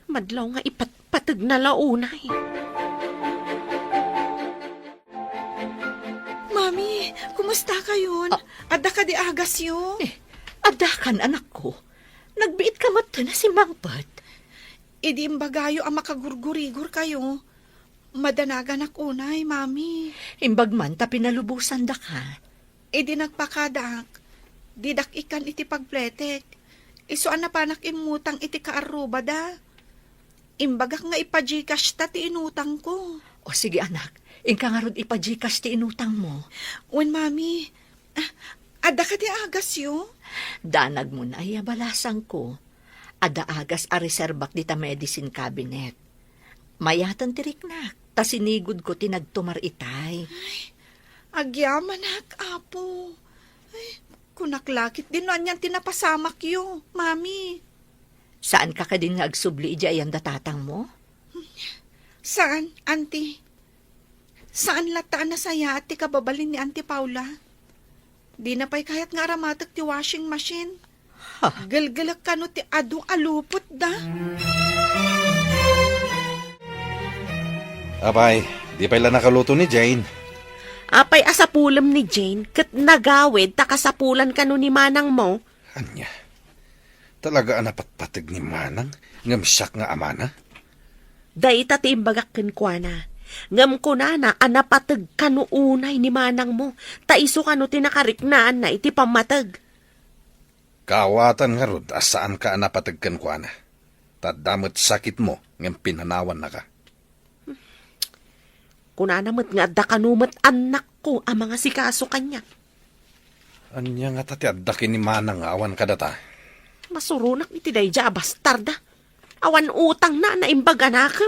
Madlaw nga ipatpatag na launay. Mami, kumusta kayon? Adda ka di agas yo? Adakan, anak ko. Nagbiit ka mat na si Mangpat. Idi imbagayo ang makagurgurigor kayo. Madanagan ak unay, Mami. Imbag man ta pinalubusan da ka. Idi nagpakadak. Didak ikan iti pagpletek. Isuan na panak imutang iti kaaruba da. Imbagak nga ipajikas ta ti inutang ko. O sige anak, ingka nga rod ipajikas ti inutang mo. Wen, Mami. Ada ka di agas yo? Danag mo na ay balasang ko. Ada agas a reserbak di ta medicine cabinet. Mayatan tiriknak, ta sinigod ko tinagtumar itay. Agyaman ak, apo. Ay, kunaklakit din na niyan tinapasamak yo, Mami. Saan ka din nga agsubli ija ayan datatang mo? Saan, Auntie? Saan lataan na saya at ti kababalin ni Auntie Paula? Di na pa'y kahit nga ramatak ti washing machine. Galgalak ka no ti adu alupot da. Abay, di pa ila nakaluto ni Jane. Apay asapulam ni Jane, kat nagawid takasapulan ka no ni Manang mo. Anya, talaga anapatpatag ni Manang, ngamsak nga amana. Day tatiimbagak kwa na. Ngam ko na anapatag ka no unay ni Manang mo. Taiso ka no tinakariknaan na iti pamatag. Kawatan nga rod, asaan ka anapatagkan ko ana. Tadamot sakit mo, ngam pinanawan na ka. Kunanamot nga adda kanumat anak ko ang mga sikaso kanya. Anya nga tati addakin ni Manang awan ka data. Masurunak iti dayja bastarda. Awan utang na naimbaga na ka.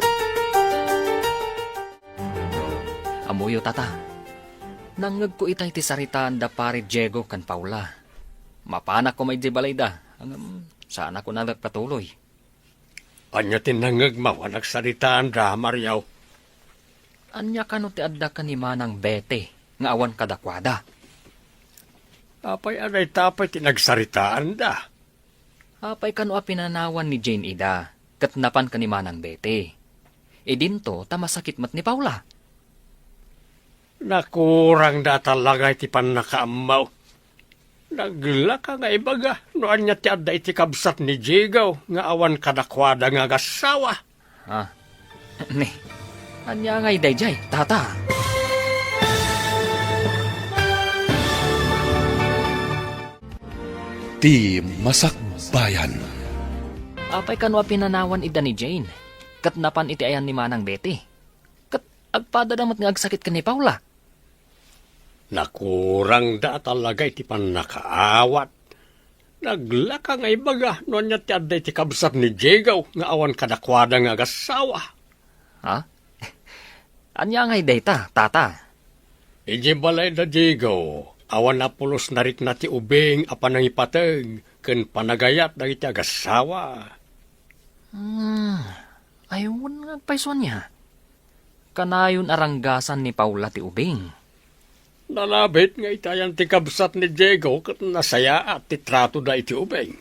Amuyo tata. Nangag ko itay ti saritaan da pare Diego kan Paula. Mapanak ko may balay da. Saan ako nagpatuloy? Anya tinangag mawanag saritaan da, Mariaw. Anya kano ti adda ka ni Manang Bete, nga awan kadakwada. Apay anay tapay tinagsaritaan da. Apay kano a pinanawan ni Jane Ida, katnapan ka ni Manang Bete. E dinto, tamasakit mat ni Paula. Nakurang da talaga iti panakaamaw. Nagla ka nga ibaga, no anya ti adda iti kabsat ni Jigaw, nga awan kadakwada nga gasawa. Ha? Ne, anya nga idayjay, tata. ti masakbayan. Apay kanwa pinanawan ida ni Jane. Kat napan iti ayan ni Manang Betty. Kat agpadadamat nga agsakit ka ni Paula. Nakurang da talaga iti panakaawat. Naglaka nga ibaga, no niya ti aday ti kabsat ni Jegaw, nga awan kadakwada nga agasawa. Ha? Anya ngay data, tata? Iji balay da Jegaw, awan na pulos narik na ti ubing apan ang ipatag, ken panagayat da iti agasawa. Ayun nga paison niya. Kanayon aranggasan ni Paula ti ubing. Nalabit nga itayan ti kabsat ni Jegaw, kat nasaya at ti trato da iti ubing.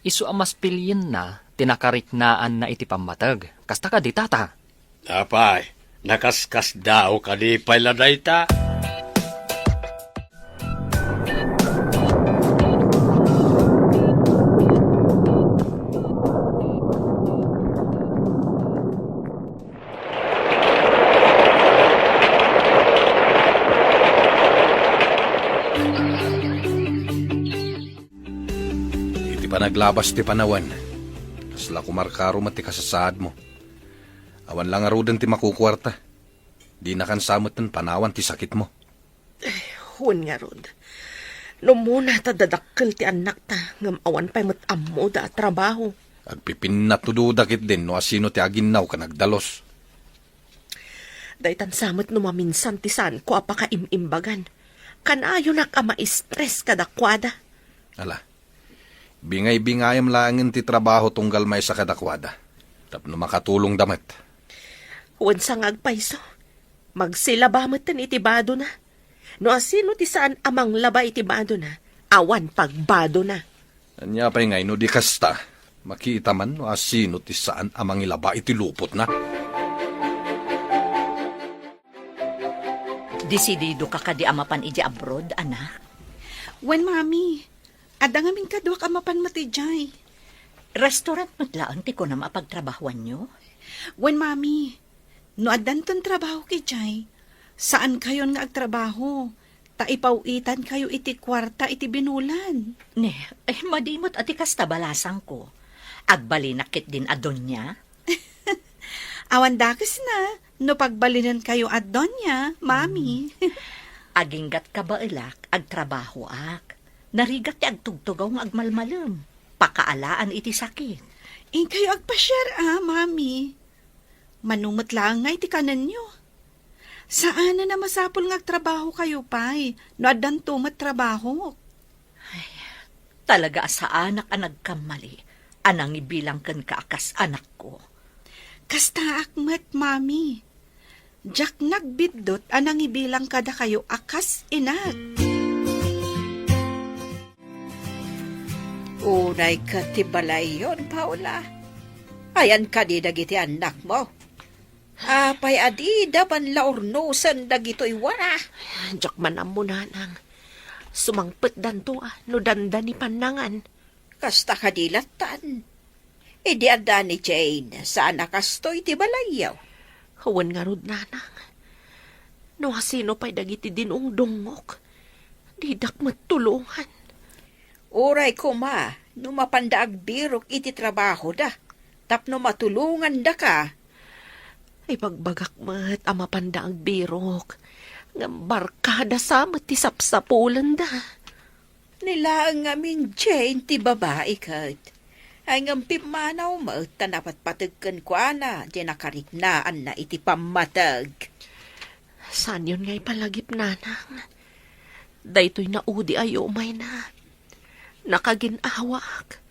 Isu amas pilyin na, tinakariknaan na iti pamatag. Kasta ka di, tata? Apay, nakaskas daw kadipay laday ta. Iti panaglabas ti panawan. Kasla kumarkaro mati kasasaad mo. Awan lang arudan ti makukwarta. Di na kan samot ng panawan ti sakit mo. Huwag nga rod. No muna ta dadakkel ti anak ta, ngam awan pa'y matamo da at trabaho. Agpipin na tududakit din no asino ti aginaw ka nagdalos. Daytan samot no maminsan ti san ko apaka imimbagan. Kanayo na ka ma-stress kadakwada. Ala, bingay-bingayam langin ti trabaho tunggal may sa kadakwada. Tapno makatulong damat. Huwag sang agpaiso. Magsilabamot tan itibado na. No asino ti saan amang laba itibado na, awan pagbado na. Anya pa'y ngay no di kasta. Makita man no asino ti saan amang ilaba iti lupot na. Desidido ka kadi amapan iji abroad, anak? Wen, mami. Ada nga min kadwa amapan matijay. Restaurant matlaan ti ko na mapagtrabahuan nyo? Wen, mami. No adan ton trabaho kay Jay. Saan kayon nga agtrabaho? Taipawitan kayo iti kwarta iti binulan. Ne, madimot ati kasta balasang ko. Agbalinakit din adon niya. Awan dakes na. No pagbalinan kayo adon niya, mami. Aginggat ka ba ilak, agtrabaho ak. Narigat ti agtugtugaw nga agmalmalam. Pakaalaan iti sakit. Kayo agpa-share mami. Manumot lang nga iti kanan nyo. Saan na masapol nga trabaho kayo, pay? No adan tumat trabaho. Talaga sa anak ang nagkamali. Anang ibilang kan kaakas anak ko. Kasta akmat, mami. Jak nagbidot anang ibilang kada kayo akas inag. Unay ka ti balay yon, Paula. Ayan ka di dagiti anak mo. Apay adi daban laurnusan dagito'y wala. Diyak manam mo nanang. Sumangpet danto no danda ni panangan. Kasta ka dilatan. Idi ada ni Jane, saan nakastoy ti balayaw. Huwan nga rod nanang. No hasino pa'y dagiti dinong dungok. Didak matulungan. Uray ko ma, no mapandaag birok iti trabaho da. Tapno matulungan da ka. Ay pagbagak mat amapanda ang birok. Ngam barkada samat ti sapsapulan da. Nila ang aming Jane ti babae kat. Ay ngam pimanaw mat tanapat patagkan kwa na di nakariknaan na iti pamatag. Saan yun nga'y palagip nanang? Daytoy naudi ay umay na. Nakaginawak.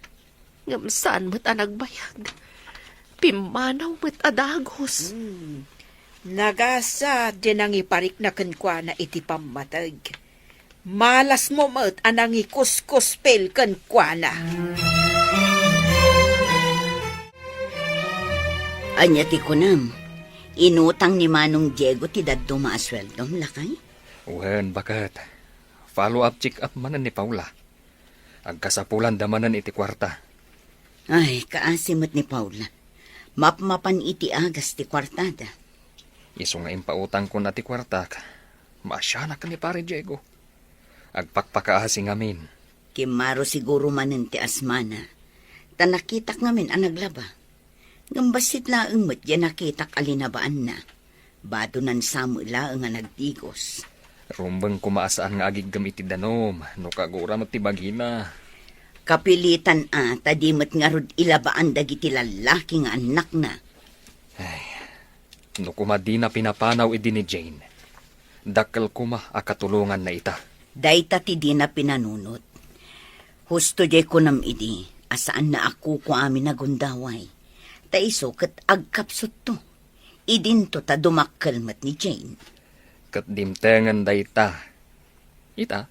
Ngam saan mat anagbayag. Pimanaw mat adagos. Nagasa di nang iparik na kankwa na iti pamatag. Malas mo mat anang ikuskuspel kankwa na. Anya ti kunam. Inutang ni Manong Diego ti dadto maasweldom lakay? Uhen, bakat. Follow-up check-up manan ni Paula. Agkasapulan damanan iti kwarta. Ay, kaasimot ni Paula. Mapmapan iti agas ti kwartada. Iso nga impautang ko na ti kwarta. Maasya na ka ni pare Diego. Agpakpakaasi ngamin. Kimaro siguro manin ti asmana. Ta nakitak ngamin ang naglaba. Ngambasit laeng mo't yan nakitak alinabaan na. Bado nan samu laeng nga nagdigos. Rumbang kumaasaan nga agig gamiti danom, no kagura matibagina. Kapilitan tadimot nga rod ilabaan dagiti lalaki nga anak na. No kumadi na pinapanaw idi ni Jane. Dakkel kuma akatulungan na ita. Dayta ti di na pinanunot. Husto jay ko nam idi, asaan na ako ko amin nagundaway. Ta iso kat agkapsot to. Idinto ta dumakkelmat ni Jane. Kat dimtengan da ita. Ita,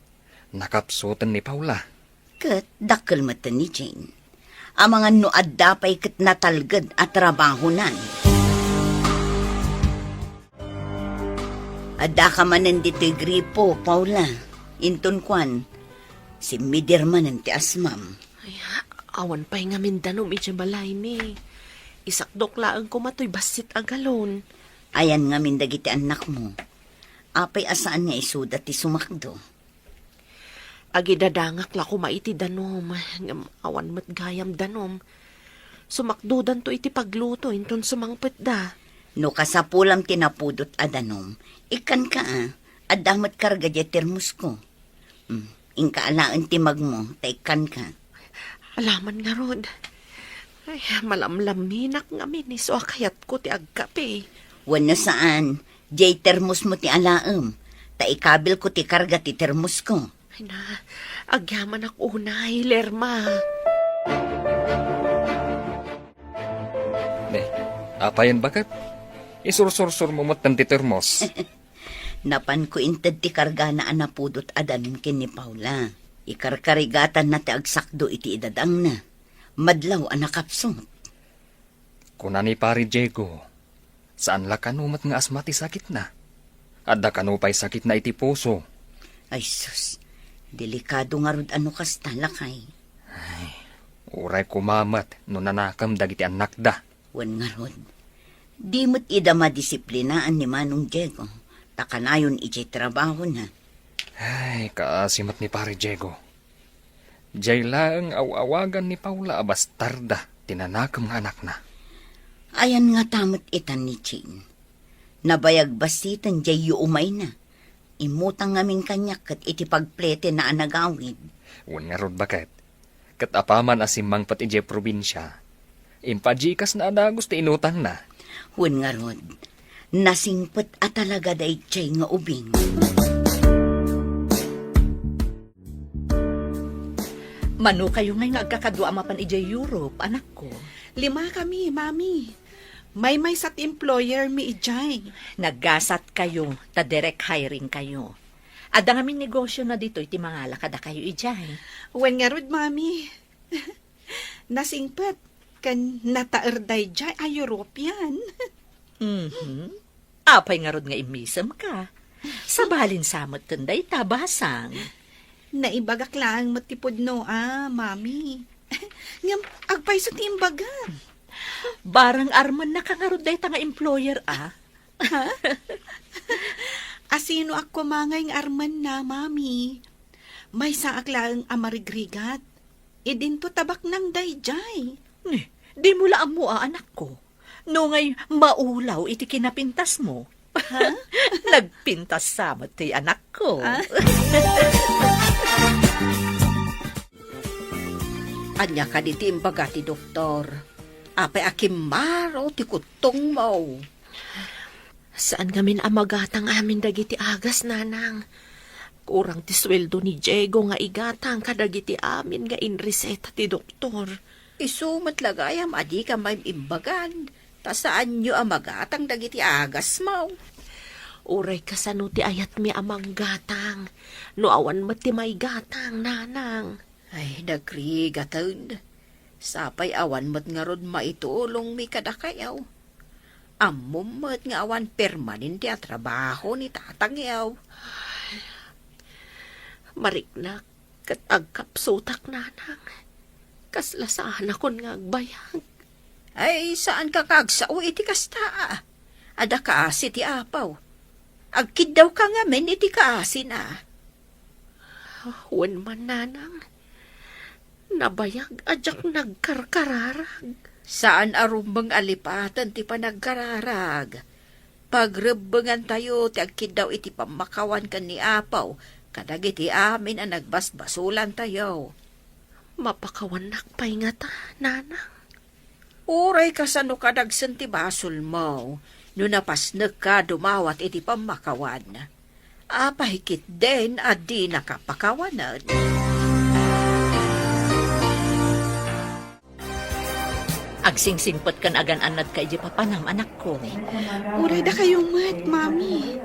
nakapsutan ni Paula. Kat dakkelmat ni Jane. Amangan no addapay kat natalgad at trabahonan. Adda ka manen dito'y gripo, Paula. Inton kwan, si Miderman ti asmam. Ay, awan pa'y nga mindanom iti balay mi. Isakdok laang kumatoy basit agalon. Ayan nga mindagiti anak mo. Apay asaan nga isuda ti sumakdo. Agi dadangak la ko maiti danom. Ngam awan mat gayam danom. Sumakdudan to iti pagluto inton sumangpet da. No kasapulam tinapudot adanom, ikan ka adamat karga di termos ko. Inka alaan timag mo, taikan ka. Alaman nga rod. Ay, malamlaminak nga minis o kayat ko ti agkape. Wano saan, jay termos mo ti alaam, taikabil ko ti karga ti termos ko. Ay na, agyaman ako unay, Lerma. Apayan bakat? Isursur-sur mo mo't ng titermos. Napan ko intad ti karga na anapudot adanin kin ni Paula. Ikarkarigatan na ti agsakdo iti idadang na. Madlaw anakapsot. Kuna ni pari Diego, saan la kanumat nga asmati sakit na? Adda kanupay sakit na iti puso. Ay sus, delikado nga rod ano kas talakay. Uray kumamat no nanakam dagiti anak da. Wan nga rod. Di mo't ida madisiplinaan ni Manong Diego. Takanayon iti trabaho na. Ay, kaasimat ni pari Diego. Diyay laang awawagan ni Paula abastarda, tinanakam nga anak na. Ayan nga tamot itan ni Chin. Nabayag basitan diyay umay na. Imutang ngaming kanyak kat iti pagplete na anagawid. Wan nga rod bakat. Kat apaman asimang pati ije probinsya. Impajikas na adagos ti inutang na. Wan nga rod. Nasingpet at talaga day chay nga ubing. Mano kayo ngay nga agkakadwa mapan ijay Europe, anak ko. 5 kami, mami. May sat employer mi ijay. Naggasat kayo, ta direct hiring kayo. Ada nga negosyo na dito, iti mga lakada kayo ijay. Wen nga rod, mami. Nasingpet, kan nataerday jay a European. Apay nga rod nga imisam ka. Sabalin samot tunday tabasang. Naibagak lang matipod no, mami. Ngam, agpay sa timbaga. Barang arman na kangarod day nga employer, Asino ako mangay ng arman na, mami. May saak lang amarigrigat. Idinto tabak ng dayjay. Di mo laang mo, anak ko. No ngay maulaw iti kinapintas mo. Nagpintas samot ti anak ko. Anya ka diti imbaga ti doktor. Apay akimaro ti kutong mo. Saan gamin amagatang amin dagiti agas, nanang? Kurang ti sweldo ni Diego nga igatang kadagiti amin nga inreseta ti doktor. Isumat lagayam adi ka may imbagan. Ta saan nyo amagatang dagiti agas mo? Uray kasano ti ayat mi amang gatang. No awan mati may gatang, nanang. Ay, nagrigatod. Sapay awan mo't nga rod maitulong mi kadakayaw. Amom mo't nga awan permanente at trabaho ni tatang yaw. Mariknak, kat agkapsutak, nanang. Kaslasaan akon nga agbayag. Ay, saan ka kagsao iti kasta? Ada kaasi ti apaw. Agkid daw ka nga men iti kaasi na. Wen man, nanang. Nabayag ajak nagkarkararag. Saan arumbang alipatan ti panagkararag? Pagrebengan tayo, ti agkid daw iti pamakawan kan ni Apaw, kadagiti amin ang nagbasbasulan tayo. Mapakawanak pa'y nga ta, nanang. Uray ka sa no kadagsan ti basol mo, no napasnag ka dumawat iti pamakawan. Apahikit din at di nakapakawanan. Agsingsingpot kan agan anad ka iji papanam, anak ko. Uray da kayong mat, mami.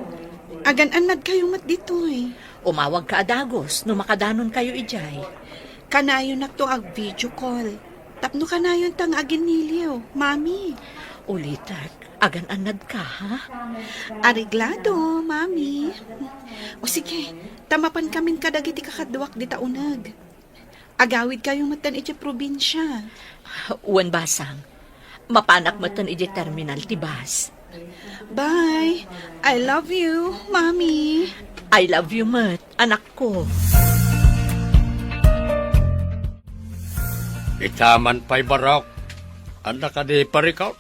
Agan-anad kayong mat dito eh. Umawag ka adagos, no makadanon kayo ijay. Kanayon na to ag video call. Tapno kanayon tang aginiliw, mami. Ulitat, agan anad ka, ha? Ariglado, mami. O sige, tamapan kamin kadagiti kakadwak di taunag. Agawid kayong matan iti probinsya. Uwan basang, mapanak matan iji terminal tibas. Bye. I love you, mami. I love you, Mat, anak ko. Itaman pa'y barok. Anak ka di parikaw.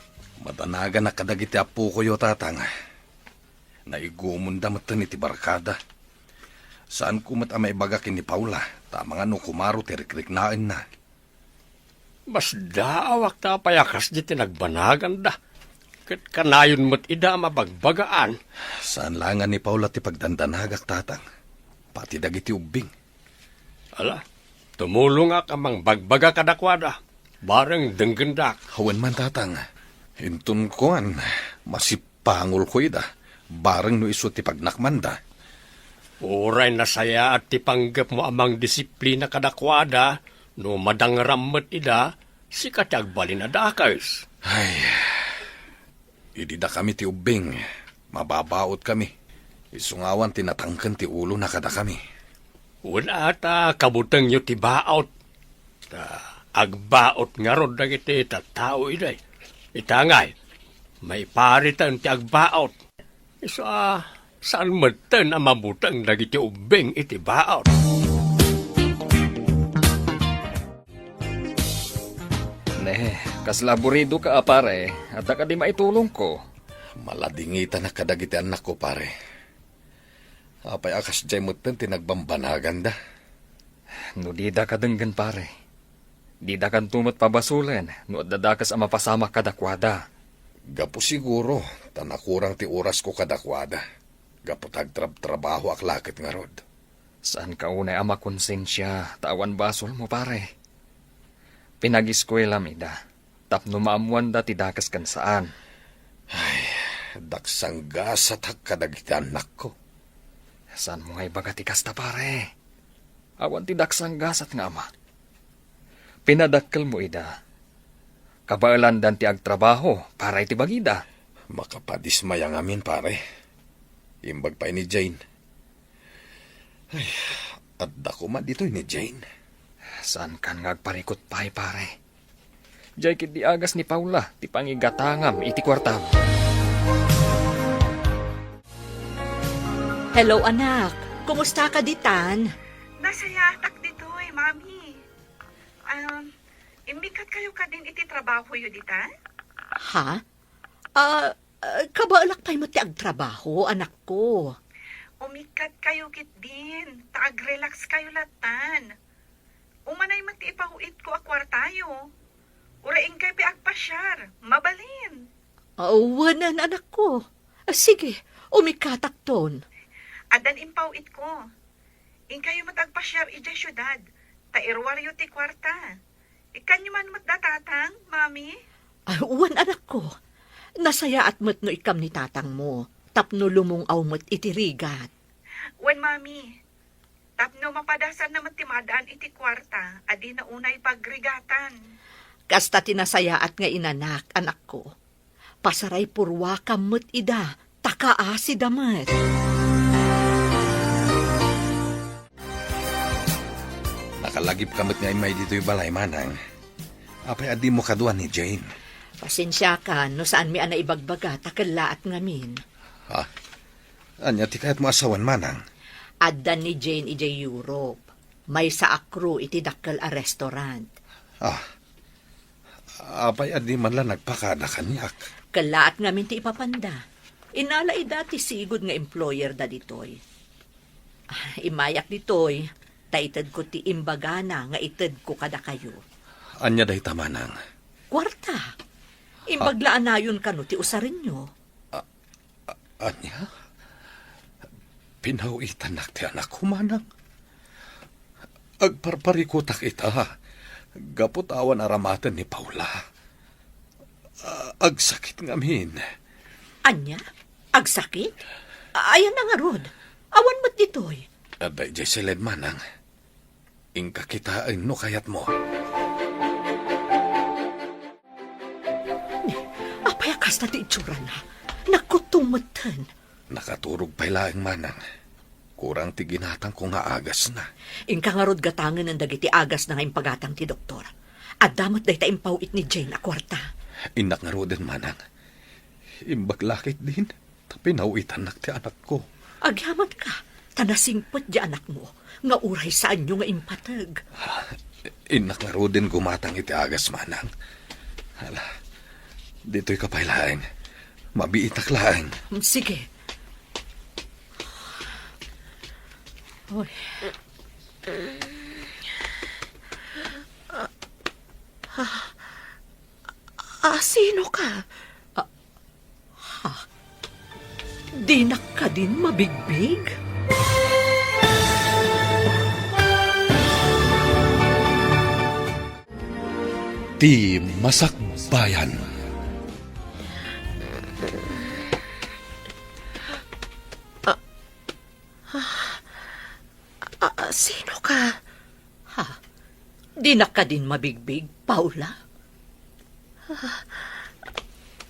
Matanaga na kadagiti apo ko yo, tatang. Naigumunda matan iti barkada. Saan ko mat amay bagakin ni Paula? Tama nga no kumaro ti rikriknain na. Mas daawak ta payakas di tinagbanagan da. Kat kanayon mo't ida mabagbagaan. Saan langan ni Paula ti pagdandanagak, tatang? Pati dagiti ubing. Ala, tumulong ka mang bagbaga kadakwada. Barang denggendak. Hawan man, tatang. Hintun koan, masipangol ko ida. Barang no iso ti pagnakmanda. Uray na saya at tipanggap mo amang disiplina kadakwada. No madangrammet ida, si katagbalin na dakais. Ay, idi da kami ti ubing. Mababaot kami. Isungawan tinatangkan ti ulo na kada kami. Wala ta kabutang nyo ti baot. Agbaot nga rod dagiti tattao iday. Itangay, may paritan ti agbaot. Isa, saan matan ang mabutang dagiti ubing iti baot? Kaslaburido ka, pare, at ka di maitulong ko. Maladingitan na kadagiti anak ko, pare. Apay akas jay mo tinagbambanagan da. No di da ka denggan, pare. Di da kan tumot pabasulen, no dadakas ang mapasama kadakwada. Gapo siguro, tanakurang ti oras ko kadakwada. Gapo tagtrabaho ak lakit nga rod. Saan ka unay ama konsensya, tawan basol mo, pare? Pinag-eskwela mida, tapno maamuan da ti dakas kan saan. Ay, daksang gasat kadagiti anak ko. Saan mo ngay baga ti kasta, pare? Awan ti daksang gasat nga ama. Pinadakkel mo ida. Kabaalan dan ti agtrabaho para iti bagida. Makapadismayang amin, pare. Imbag pa ni Jane. Ay, at dako man dito ni Jane. Saan kan ngagparikot pa'y, pare? Diyay kit di agas ni Paula, ti pangigatangam iti kwartam. Hello, anak. Kumusta ka ditan? Nasayatak dito mami. Imbikat kayo ka din iti trabaho yu dita? Ha? Kabaalak pa'y mo ti agtrabaho, anak ko. Umikat kayo kit din. Taag-relax kayo latan. Umanay man ti ipahuit ko akwartayo. Uraing kay pi agpasyar. Mabalin. Wanan, anak ko. Sige, umikatak ton. Adan impawit ko. In kayo matagpasyar ijay syudad. Tairwaryo ti kwarta. Ikanyo man matdatatang, mami? Wan, anak ko. Nasaya at mat no ikam ni tatang mo. Tapno lumungaw mat itirigat. Wan, mami. Tapno mapadasan naman timadaan iti kwarta, adi na unay pagrigatan. Kasta tinasaya at nga inanak, anak ko. Pasaray purwa kamot ida, takaasi damat. Nakalagip kamot nga imay dito'y balay, manang. Apay adi mo kaduan ni Jane. Pasensya ka, no saan mi ana ibagbaga, takalaat ngamin. Ha? Anya, ti kahit mo asawan, manang. Addan ni Jane ijay Europe. May sa akro iti dakkel a restaurant. Apay adi man lang nagpakada kanyak. Kalaat ngamin ti ipapanda. Inalay dati sigod nga employer da ditoy. Imayak ditoy, taited ko ti imbagana nga ited ko kada kayo. Anya day tamanang. Kwarta. Imbaglaan na yun kano ti usarin nyo. Anya? Pinawitan nak ti anak ko manang. Agparparikutak ita. Gapot awan aramatan ni Paula. Agsakit ngamin. Anya? Agsakit? Ayan na nga rod. Awan mo't ditoy. Aday Jesseled manang. Ingka kita no kayat mo. Apayakas na ti itsura na. Nakutumutan. Nakaturog pa'y laing manang. Kurang ti ginatang ko nga agas na. Ingka nga rod gatangan ng dagiti agas na nga impagatang ti doktor. At damot day ta impawit ni Jane a kwarta. Inak nga roden manang. Imbaglakit din. Tapinawitan nak ti anak ko. Agyaman ka. Tanasingpot di anak mo. Nga uray saan nyo nga impatag. Inak nga roden gumatang iti agas manang. Hala, dito'y kapaylaeng. Mabiitak laeng. Sige. Oy. Sino ka? Dinak ka din mabigbig? Ti Masakbayan. Sino ka? Dinak ka din mabigbig, Paula?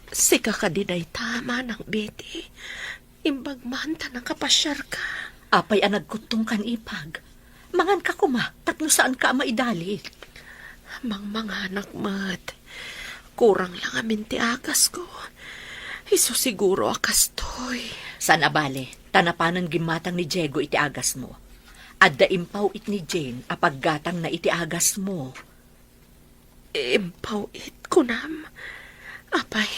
Sika ka din ay tama ng Betty. Imbagman ta ng kapasyar ka. Apay anad kutong kan ipag. Mangan ka kuma, tapno saan ka maidali. Mga anak mat. Kurang lang amin ti agas ko. Iso siguro akas toy. Sana bale, tanapanan gimatang ni Diego iti agas mo. Adda impaw it ni Jane apaggatang na iti agas mo. Impaw it ko nam. Apay,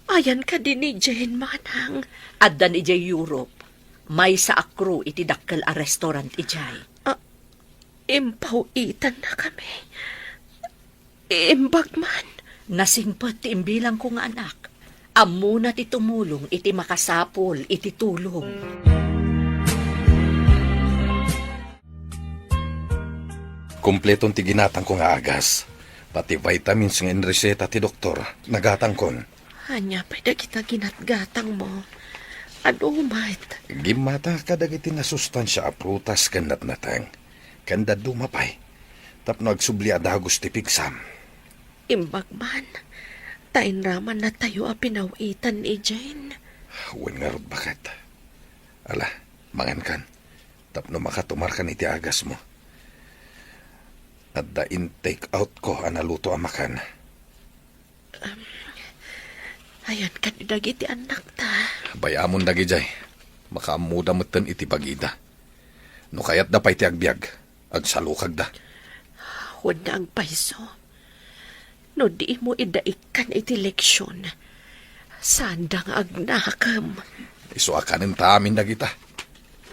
ayan ka din ni Jane manang. Adda ni Jay Europe. May sa akro iti dakkel a restaurant ijay. Impaw itan na kami. Imbagman. Nasingpot ti imbilang ko nga anak. Amuna ti tumulong iti makasapol iti tulong. Kompletong ti ginatang ko nga agas. Pati vitamins nga inreseta ti doktor. Nagatang kon. Anya pa'y kita ginatgatang mo. Ano, mate? Gimata kadagiti nga sustansya a prutas kandat natang. Kanda dumapay. Tapno agsubli adagos ti pigsam. Imbagman. Tain raman na tayo a pinawitan ni Jane. Wen nga rod bakit. Ala, mangan kan. Tapno makatumar ka iti agas mo. At da in-take out ko analuto amakan. Ayan ka ni dagiti anak ta. Bayamon dagi jay. Makaamuda matan iti pagida. No kayat da pa'y ti agbyag. Agsalukag da. Huwag na ang paiso. No di mo idaikan iti leksyon. Saan da nga agnakam? Isuakanin ta amin dagita.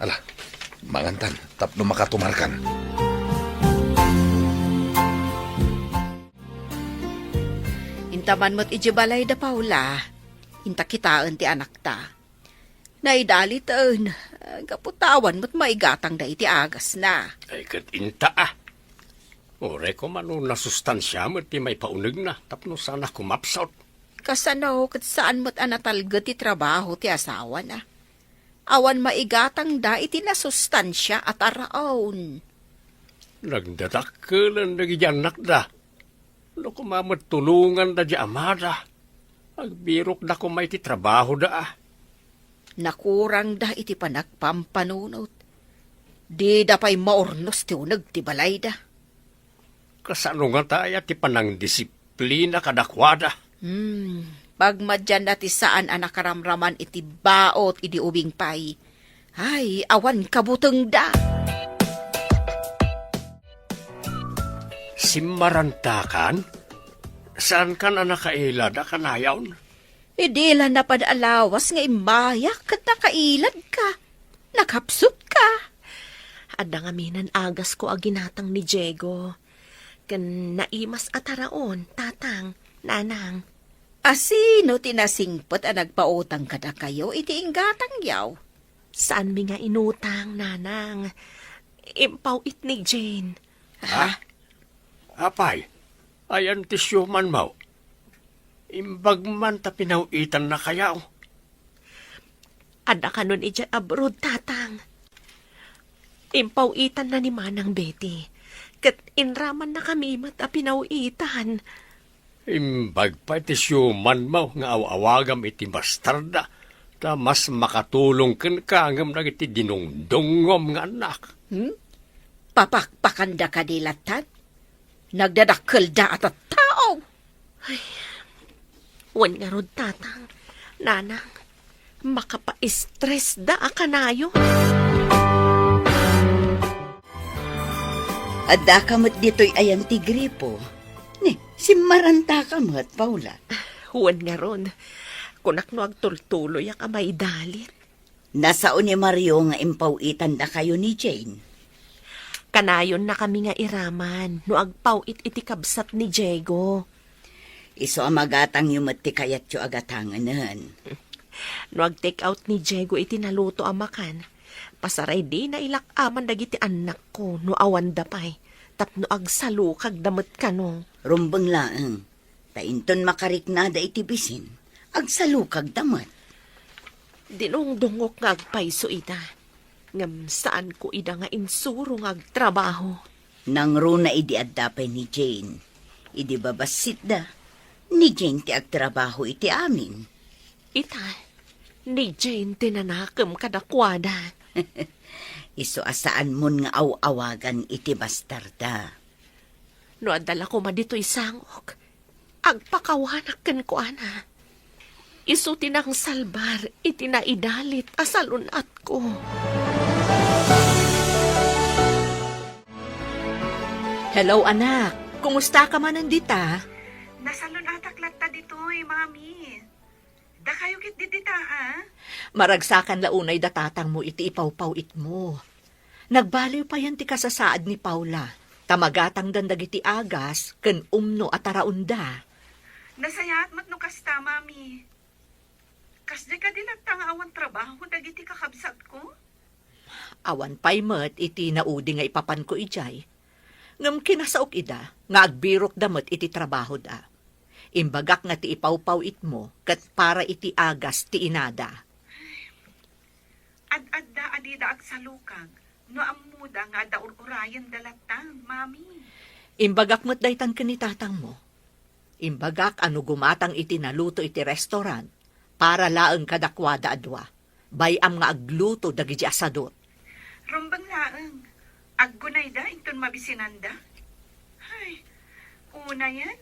Ala, mangantan. Tapno makatumarkan. Intaman mo't ijibalay da Paula. Inta kitaan ti anak ta. Naidalitan. Kaputawan mo't maigatang da iti agas na. Ay kat inta Ore ko mano na sustansya mo ti may paunag na. Tapno sana kumapsot. Kasano kat saan mo't anatalga ti trabaho ti asawa na. Awan maigatang da iti na sustansya at araon. Nagdadakkelan na giyanak da. No kumamat tulungan da di amada. Agbirok da kumay ti trabaho da Nakurang da iti panagpampanunot. Di da pa'y maornos ti unag ti balay da. Kasano nga tayo ti panang disiplina kadakwada. Pagmadyan na ti saan ang nakaramraman iti baot iti ubing pay. Ay, awan kabuteng da. Simarantakan? Saan ka na nakailad na kanayaw? Idila na padalawas nga imayak kat nakailad ka. Nakapsot ka. Ada nga minan agas ko aginatang ni Diego. Kan naimas ataraon, tatang, nanang. Asino tinasingpot ang nagpautang ka na kayo, iti inggatang yaw. Saan mi nga inutang, nanang? Impaw it ni Jane. Ha? Apay, ayan tisyo man mo. Imbag man ta pinawitan na kayaw. Ada ka nun ija abroad, tatang. Impawitan na ni Manang Betty. Kat inraman na kami mat a pinawitan. Imbag pa tisyo man mo nga awawagam iti bastarda. Ta mas makatulong kan kangam na iti dinungdungom nga anak. Papakpakanda ka dilatan. Nagdadakkel da at tao. Wan nga rod, tatang. Nanang, makapa-stress da akanayo. Adda kamot dito'y ayan ti gripo. Ni, simaranta kamot, Paula. Wan nga ron. Kunak no agtultuloy ang amay dalit. Nasaon ni Mario nga impawitan na kayo ni Jane. Kanayon na kami nga iraman, no agpawit iti kabsat ni Diego. Iso ang magatang yung mati kayat yung agatanganan. No ag-take out ni Diego iti naluto ang makan. Pasaray di na ilakaman dagiti anak ko, no awan dapay. Tapno agsalukag damat kanong. Rumbang laang, tainton makarik na da iti bisin, agsalukag damat. Dinong dungok nga agpayso ita. Ngam saan ko ida nga insuro nga agtrabaho. Nang runa idi addapay ni Jane. Idi babasit da. Ni Jane ti agtrabaho iti amin. Ita, ni Jane tinanakam kadakwada. Iso asaan mon nga awagan iti bastarda. No adala ko madito'y sangok. Agpakawanak kan ko, ana. Iso tinang salbar, itinaidalit asalunat ko. Hello anak, kumusta ka man nandita? Nasalon atak latta dito'y, mami. Da kayo kit didita, ha? Maragsakan launay datatang mo iti ipawpawit mo. Nagbaliw pa yan ti kasasaad ni Paula. Tamagatang dandag iti agas, ken umno at taraunda. Nasayat mat no kasta, mami. Kasdi ka dilagta nga awan trabaho dagiti kakabsat ko? Awan pay met iti naudi nga ipapan ko ijay. Ngam kinasaok ida, nga agbirok damat iti trabaho da. Imbagak nga ti ipawpawit mo, kat para iti agas ti inada. Ad-adda adida agsalukag, no amuda nga daur-urayan dalatang, mami. Imbagak met daytan kanitatang mo. Imbagak ano gumatang iti naluto iti restaurant, para laeng kadakwada adwa. Bayam nga agluto dagiti asadot. Rumbang laeng, aggunay da, inton mabisinanda. Ay, una yan.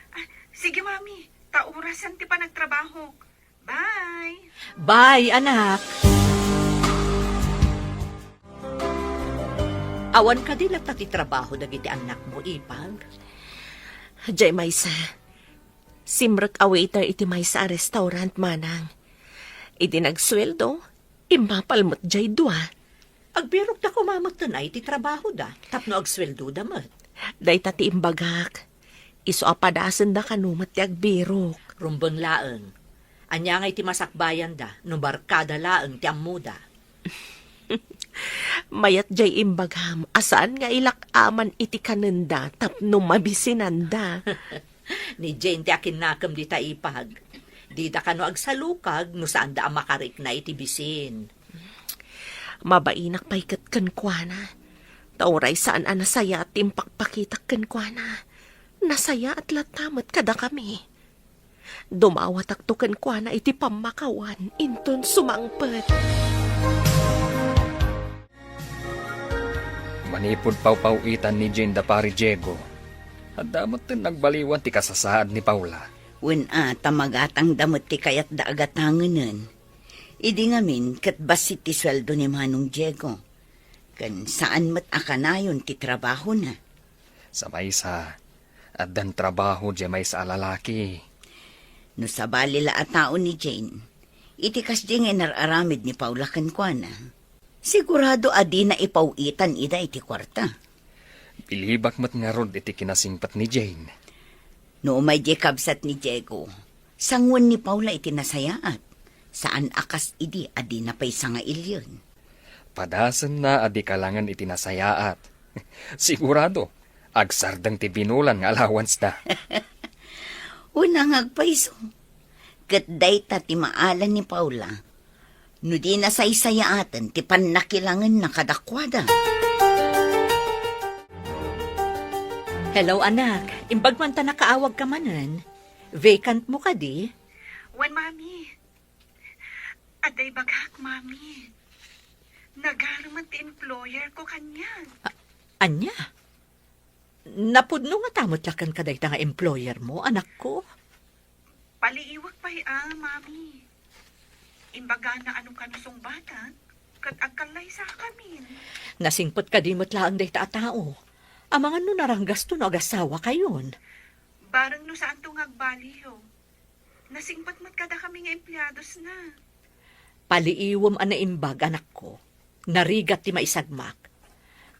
Ah, sige, mami, taurasan ti pa nagtrabaho. Bye! Bye, anak! Awan ka din ti trabaho dagiti anak mo, Ipag. Jay Maysa, simrek a waiter iti Maysa a restaurant, manang. Iti nagsweldo, impapalmot jay dua. Agbirok da kumamot tunay ti trabaho da, tapno agsweldo da mat. Day tati imbagak, iso apadasan da kanumat ti agbirok. Rumbang laeng. Anya nga iti masakbayan da, no barkada laeng ti amuda. Mayat jay imbagham, asaan nga ilakaman iti kanenda tapno mabisinanda. Ni Jane ti akin nakam di ta Ipag. Di da kano agsalukag, no saan da makarik na iti bisin. Mabainak paikat kankwana. Tauray saan nasaya at impakpakitak kankwana. Nasaya at latamat kada kami. Dumawat akto kankwana iti pamakawan, inton sumangpet. Manipod pawpawitan ni Jane da pari Diego. At damot din nagbaliwan ti kasasaad ni Paula. Wen tamagatang damot ti kayat da agatanganan. Idi ngamin kat basit ti sweldo ni Manong Diego. Kan saan mat akanayon ti trabaho na. Sa maysa, addan trabaho di may sa lalaki. No sa balila at tao ni Jane, itikas di nga nararamid ni Paula kankwana. Sigurado adi na ipawitan ida iti kwarta. Bilibak mat nga rod iti kinasingpat ni Jane. No may di kabsat ni Diego, sangwan ni Paula iti nasayaat. Saan akas idi adi na pay nga ilyon. Padasan na adi kalangan iti nasayaat. Sigurado, agsardang ti binulan nga allowance da. Unang agpaiso. Kat dayta ti maalan ni Paula. No di nasaysayaatan ti panakilangan na kadakwada. Hello, anak. Imbag man ta nakaawag ka manan. Vacant mo ka di? Wan, mami. Aday baghak, mami. Nagaraman ti employer ko kanya. Anya? Napudno nga tamot lakan ka dayta nga employer mo, anak ko. Paliiwag pa'y mami. Imbaga na anong kanusong bata, kat agkalay sa kamin. Nasingpot ka di mo't laang dayta a tao. Amangan no narang gasto no agasawa kayon. Barang no saan tong agbaliyo. Nasingpat mat kada kami nga empleados na. Paliiwom ana imbag, anak ko. Narigat ti maisagmak.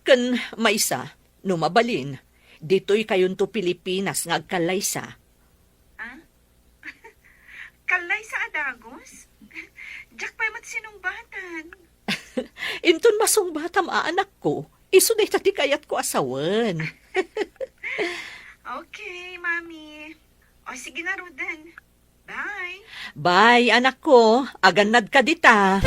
Ken maisa, no mabalin, dito'y kayon to Pilipinas nga agkalaysa. Kalay sa adagos? Diyak pa'y mat sinumbatan. Inton masungbatam anak ko, iso day tati kayat ko asawan. Okay, mami. O sige na, Roden. Bye. Bye, anak ko. Aganad ka dita.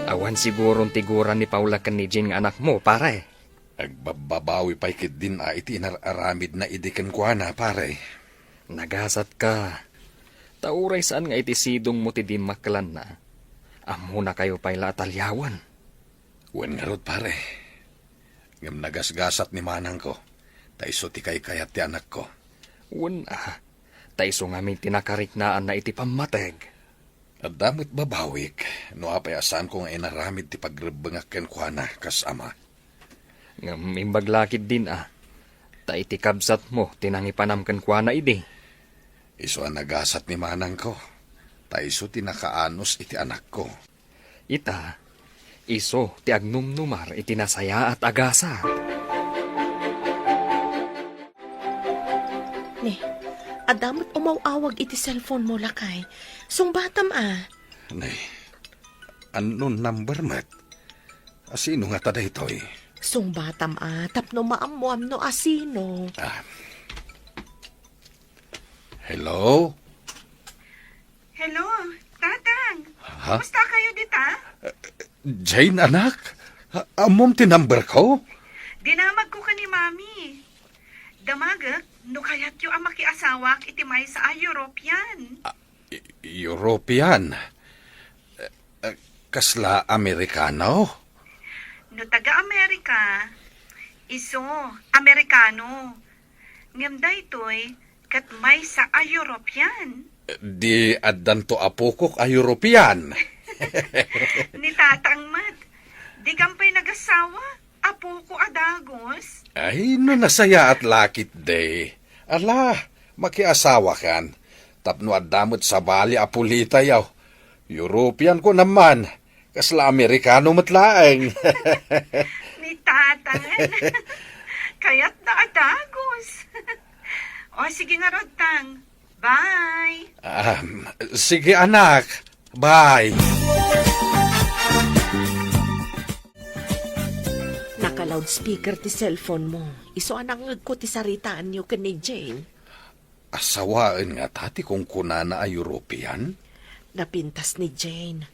Awan sigurong tiguran ni Paula kan ni Jane nga anak mo, pare. Agbababawi pa'y kit din iti inararamid na idikan kwa na, pare. Nagasat ka. Tauray saan nga iti sidong mo ti di maklan na. Amo na kayo pa'y latalyawan. Wen nga rod, pare. Ngam nagasgasat ni manang ko. Taiso ti kay kayat ti anak ko. Wen taiso nga may tinakariknaan na iti pamateg. At damot babawik, no apay asan ko nga inaramid ti pagrebengak ken kwa na kas ama. Ngam imbaglakid din ta iti kabsat mo tinangipanam ken kwa na idi. Iso ang nagasat ni manang ko. Taiso ti nakaanos iti anak ko. Ita, iso ti agnumnumar iti nasaya at agasa. Ni, adamot umawawag iti cellphone mo lakay. Sungbatam Nay, ano number mat? Asino nga tada ito'y? Sungbatam tapno maamuam no asino. Hello? Hello, Tatang. Ha? Kumusta kayo dita? Jane, anak? Amom ti number ko? Dinamag ko ka ni Mami. Damagak, no kayat yung ang makiasawak iti may sa European. European? Kasla Amerikano? No taga-Amerika, iso, Amerikano. Ngamda ito'y kat may sa European. Di addan to apukok a European. Ni Tatang Mat, di kampay nagasawa, apo ko adagos. Ay, no nasaya at lakit day. Ala, makiasawa kan. Tapno adamot sa bali apulita yaw. European ko naman. Kasla Amerikano matlaeng. Ni Tatang. Kaya't na adagos. O sige nga Rodtang. Bye. Sige anak. Bye. Naka-loudspeaker ti cellphone mo. Iso anang ko ti saritaan niyo ka ni Jane. Asawaan nga tati kung kunana a European? Napintas ni Jane.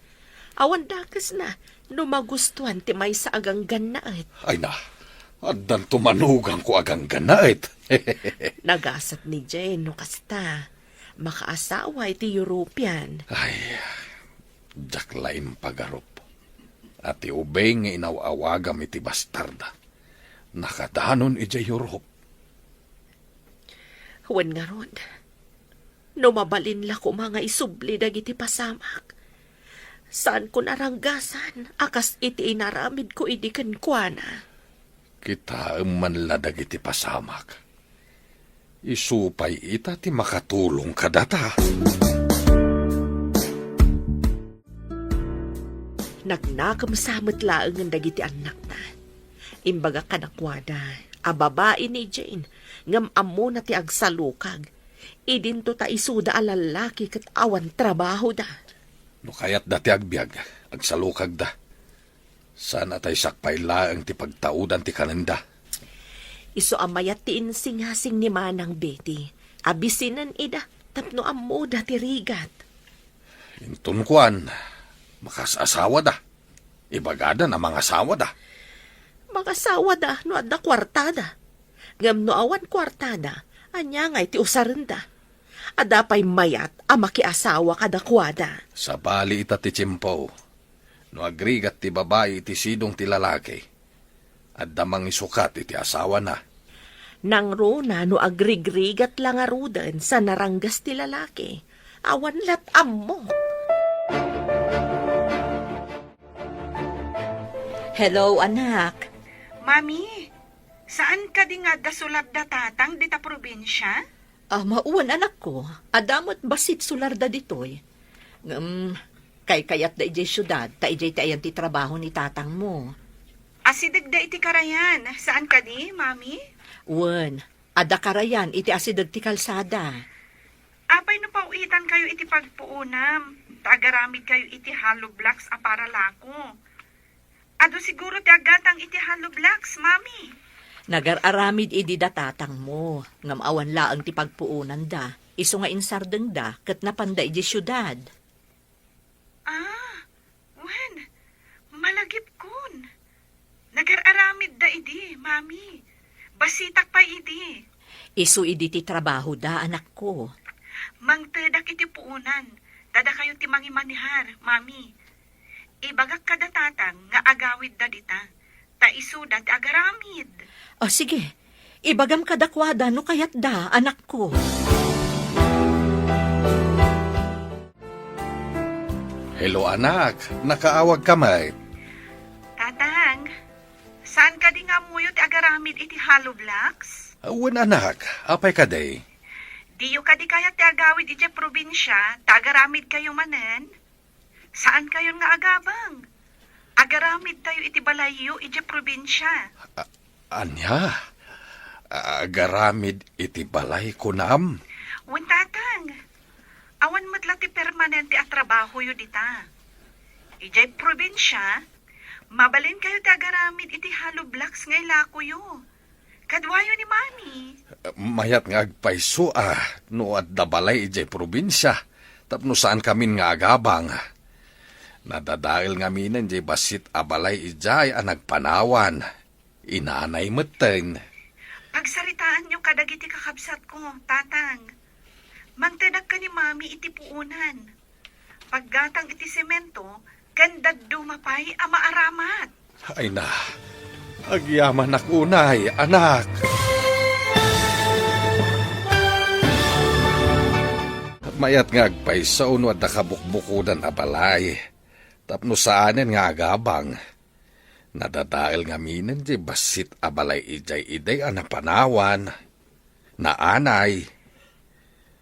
Awan dakas na, no magustuhan ti may sa agang ganaet. Ay na, addan tumanugang ko agang ganait. Nagasat ni Jane, no kasta. Makaasawa iti European. Ay, jaklain pagarup. At iubay nga inawawagam iti bastarda. Nakadanon iti Europe. Huwan nga ron. No mabalin la ko mga isubli dagiti pasamak. Saan ko naranggasan? Akas iti inaramid ko idi ken kuana. Kita manladag iti pasamak. Isupay ita ti makatulong ka data. Nagnakam samot laeng ang dagiti anak na. Imbaga kanakwada, a babae ni Jane, ngam amo na ti agsalukag. Idinto ta isuda a lalaki kat awan trabaho da. No kayat dati agbyag, agsalukag da. Sana tay sakpay laang ti pagtaudan ti kananda. Iso amayat ti insing-hasing ni Manang Betty. Abisinan ida, tapno amo da ti rigat. Intun kuan, makasasawa da. Ibagada na mga asawa da. Mga sawa da, no adda kwartada. Ngam no awan kwartada, anya ngay ti usarenda. Ada pa'y mayat a makiasawa kadakwada. Sa bali ita ti tsimpo. No agrigat ti babae iti sidong ti lalaki. At damang isukat iti asawa na. Nang rona no agrigrigat lang arudan sa naranggas ti lalaki. Awan lat ammo. Hello, anak. Mami, saan ka di nga dasulab da tatang dita probinsya? Mauwan anak ko, adamot basit sularda ditoy. Kay kayat da ijay syudad, ta ijay tayan ti trabaho ni tatang mo. Asidag da iti karayan. Saan ka di, mami? Wen, ada karayan iti asidag ti kalsada. Apay no pauitan kayo iti pagpuunam. Tagaramid kayo iti hollow blocks a para lako. Ado siguro ti agatang iti hollow blocks, mami. Nagararamid idi da tatang mo, ngam awan laang ti pagpuunan da. Iso nga insardeng da, kat napanda iji syudad. Wen, malagip kun. Nagararamid da idi, mami. Basitak pa idi. Iso idi ti trabaho da, anak ko. Mangtedak iti puunan. Tada kayo ti mangimanihar, mami. Ibagak kada tatang nga agawid da dita. Ta isudat agaramid. Sige, ibagam kadakwada no kayat da, anak ko. Hello anak, nakaawag ka may. Tatang, saan ka di nga muyo ti agaramid iti hollow blocks? Wen anak, apay ka day. Diyo ka di kaya ti agawid iti probinsya, ta agaramid kayo manen? Saan kayo nga agabang? Agaramid tayo iti balayo iti probinsya. Anya, agaramid iti balay kunam. Wen tatang, awan matla ti permanente at trabaho yu dita. Ijay probinsya, mabalin kayo ti agaramid iti hollow blocks ngay lako yu. Kadwayo ni mami. Mayat nga agpayso no at dabalay ijay probinsya. Tapno saan kamin nga agabang. Nadadail nga minan jay basit abalay ijay nagpanawan. Inanay meten. Pagsaritaan nyo kadagiti kakabsat ko, tatang. Mangtedag ka ni mami iti puunan. Paggatang iti semento, gandad dumapay ama aramat. Ay na, agyaman unay, anak. Mayat nga agpaysaw no at nakabukbukudan abalay. Tapno saanen nga agabang. Nadadail nga minen di basit abalay ijay iday panawan. Naanay.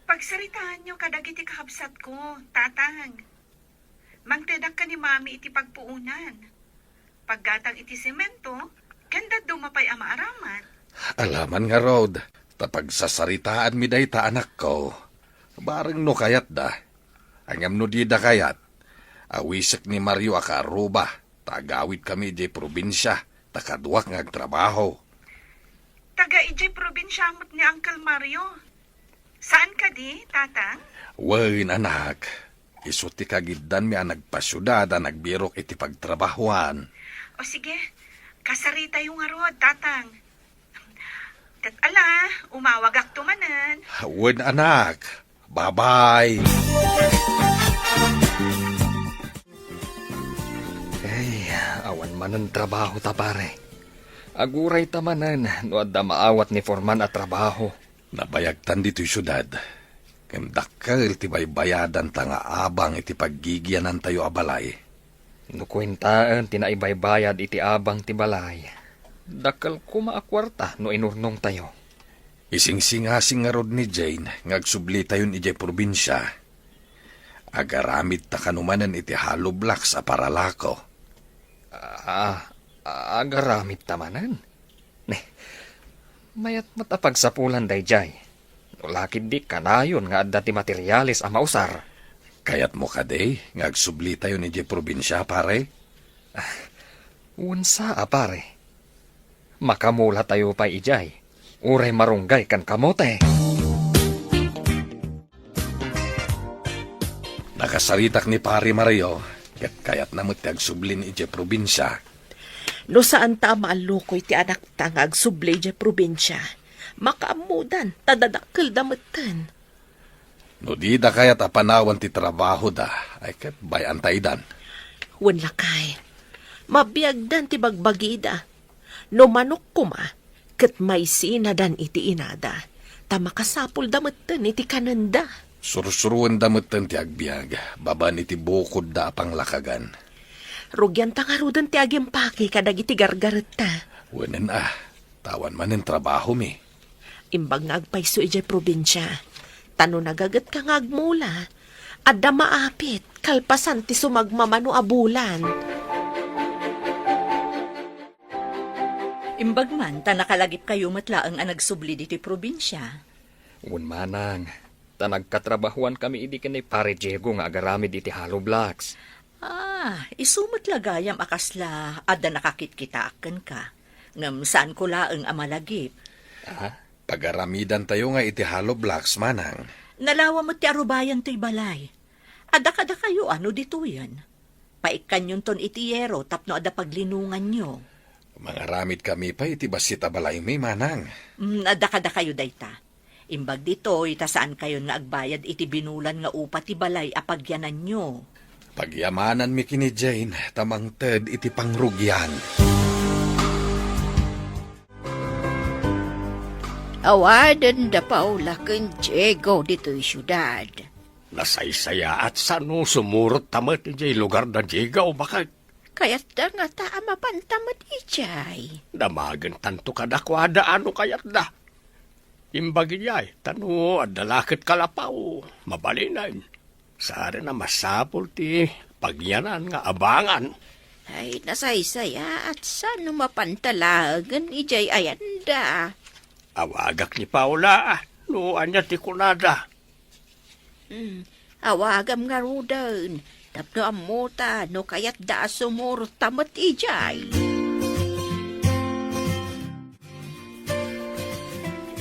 Pagsaritaan nyo kadagiti kakabsat ko, tatang. Mangtedag ka ni mami iti pagpuunan. Paggatang iti semento, ganda dumapay ama aramat. Alaman nga Rod, tapag sasaritaan mi day ta anak ko. Bareng no kayat da. Angam no di da kayat. Awisik ni Mario akaruba. Tagawid kami di probinsya. Takaduak nga agtrabaho. Taga ijay probinsya mo't ni Uncle Mario. Saan ka di, tatang? Wain anak. Isuti kagiddan mi nagpasyudad nagbirok iti pagtrabahuan. O sige, kasarita yung arod, tatang. Kat ala, umawagak tumanan. Wain anak. Bye-bye. Awan man ang trabaho ta pare. Aguray tamanan no adda maawat ni Forman at trabaho. Nabayagtan dito'y syudad. Kem dakkel ti baybayadan ta nga abang iti paggigyanan tayo abalay. No kwentaan tinaibaybayad iti abang ti balay. Dakal ko maakwarta no inurnong tayo. Ising-singasing nga rod ni Jane, ngagsubli tayon iti probinsya. Agaramid ta kanumanan iti hollow blocks a paralako. Agaramit tamanan. Mayat matapagsapulan dayjay. No lakid di kanayon nga adda ti materialis a mausar. Kayat mo kaday, ngagsubli tayo iti probinsya, pare. Unsa pare. Makamula tayo pa ijay. Uray marunggay kan kamote. Nakasaritak ni pare Mario, kayat namot agsublin iti probinsya. No saan ta maalukoy ti anak ta nga agsublay di probinsya. Makaamudan, tadadakkel dametan. No di da kayat apanawan ti trabaho da, ay kat bayan taydan. Wen lakay. Mabiyagdan ti bagbagida. No manok kuma, ket may sinadan iti inada. Ta makasapul dametan iti kananda. Sursuruan dametan ti agbiag, baban iti bukod da apang lakagan. Rugyan ta nga rudan ti agimpaki kadag iti gargaret ta. Wenen tawan manen trabaho mi. Imbag nga agpayso ijay probinsya. Tano nagagat ka nga agmula. Adda maapit, kalpasan ti sumagmamano abulan. Imbag man, ta nakalagip kayo matlaang ang nagsubli diti probinsya. Un manang, ta nagkatrabahuan kami idi kanay pare Diego nga agaramid iti hollow blocks. Isumot lagayam akasla adda nakakit-kita aken ka. Ngam saan ko laeng amalagip. Pagaramidan tayo nga iti hollow blocks, manang. Nalawa mo ti arubayan to'y balay. Ada kada kayo ano dito yan. Paikan yun ton iti yero tapno ada paglinungan nyo. Mangaramid kami pa iti basit abalay mi, manang. Ada kada kayo dayta. Imbag dito, itasaan kayo nga agbayad iti binulan nga upa ti balay apagyanan nyo. Pagyamanan mi kini Jane, tamang ted iti pangrugyan. Awadan da Paula ken Diego dito'y syudad. Nasaysaya at sano sumurot tamat ijay lugar na Diego baka Kaya't da nga taa mapantamat ijay. damagan tanto kadakwada ano kayat da. Imbagi jay, tano adalakit kalapaw, mabalinan. Sari na masapol ti pagyanan nga abangan. Ay, nasaysaya at saan mapantalagan ijay ayanda. Awagak ni Paula, no anya ti kunada. Awagam nga rudan. Tapno amuta no kayat da sumurot tamat ijay.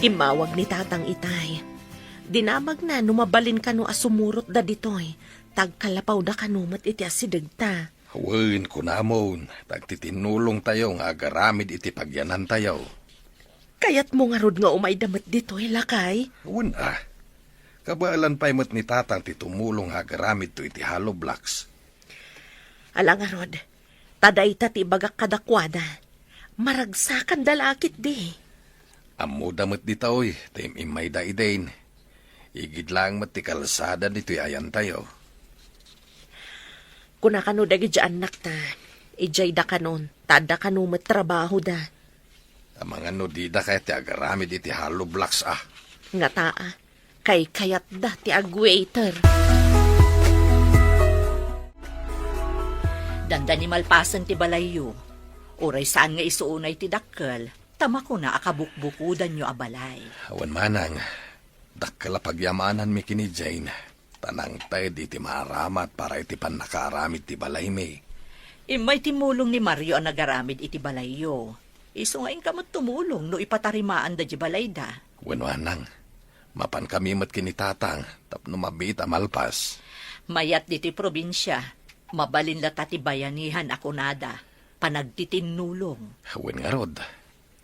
Imawag ni tatang itay. Dinamag na numabalin ka no asumurot da ditoy. Tagkalapaw da kanumat iti asidagta. Hawain ko namon, tagtitinulong tayo nga agaramid iti pagyanan tayo. Kayat mo nga rod nga umay damat ditoy, lakay. Hawan kabaalan pa'y mat ni tatang ti tumulong nga agaramid to iti hollow blocks. Alang nga rod, taday ti bagak kadakwada. Maragsakan dalakit di. Amo damat di taoy, tim imay da idain. Igid lang mat ti kalsada dito'y ayan tayo. Kuna kano dagi dyan nakta, ijay da kanon, tada kano trabaho da. Ang mga nudida kaya ti agaramid iti hollow blocks Nga taa, kay kayat da ti agwaiter. Danda ni malpasan ti balayo. Uray saan nga isuunay ti dakkel, tama ko na akabukbukudan nyo abalay. Awan manang, dakkala pagyamanan mi kini Jane. Tanang tayo di ti maramat para iti pan nakaramid ti balay mi. Imay timulong ni Mario ang nagaramid iti balayo. Iso nga kamot tumulong no ipatarimaan da di balay da. Wen manang, mapan kami mat kini tatang, tapno mabita malpas. Mayat diti probinsya, mabalin la tati bayanihan ako nada, panagtitinulong. Wen nga rod,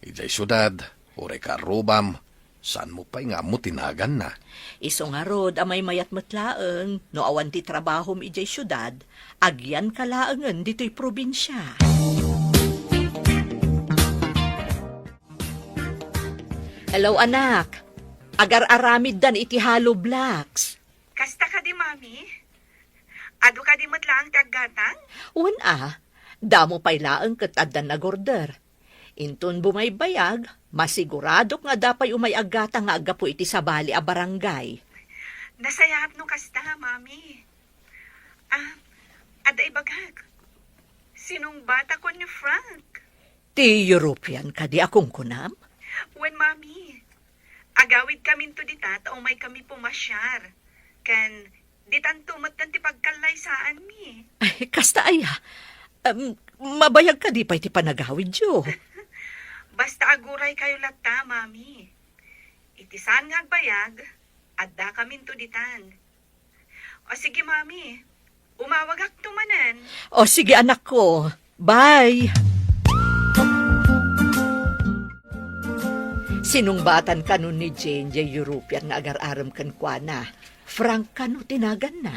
ijay syudad, ure ka rubam, saan mo pa'y nga mo tinagan na? Iso nga rod, amay mayat matlaeng, no awan ti trabahom ijay syudad, agyan kalaengen dito'y probinsya. Hello, anak. Agar aramid dan iti Hollow Blocks. Kasta ka di, mami? Ado ka di matlaang taggatang? Wan damo pay laeng ket addan nagorder. Inton bumaybayag, masigurado nga dapay umayagata nga agapo iti sabali a barangay. Nasayap no kasta, mami. Ada ibagag. Sinong bata ko ni Frank? Ti European kadi akong kunam? Wen, mami. Agawid kami to dita, taong may kami pumasyar. Kan, ditan tumat ti pagkalay saan mi. Ay, kasta mabayag ka di pa iti panagawid yo. Basta aguray kayo lata, mami. Itisan nga agbayag, adda kami to ditan. O sige, mami. Umawag ak tumanan. O sige anak ko, bye! Sinungbatan ka nun ni Jane, European nga agar-aram kan kwa na. Frank ka no tinagan na.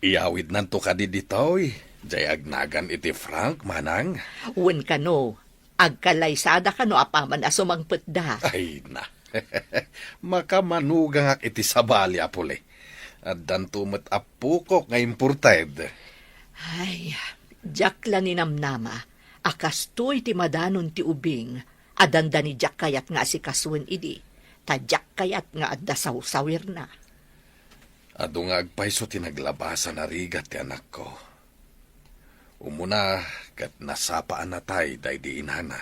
Iyawid nanto ka di ditoy. Jay agnagan iti Frank, manang. Wen ka no, agkalaysada ka no apaman asumangpet da. Ay na. Makamanugang ak iti sabali apuli. At dantumet apukok nga imported. Ay, jak la ni namnama, akastoy ti madanon ti ubing, adanda ni jak kayat nga si kaswen idi, tadyak kayat nga adda sawsawir na. Ado nga agpaiso tinaglabasan na rigat ti anak ko. Umuna kat nasapaan na tay day di inhana.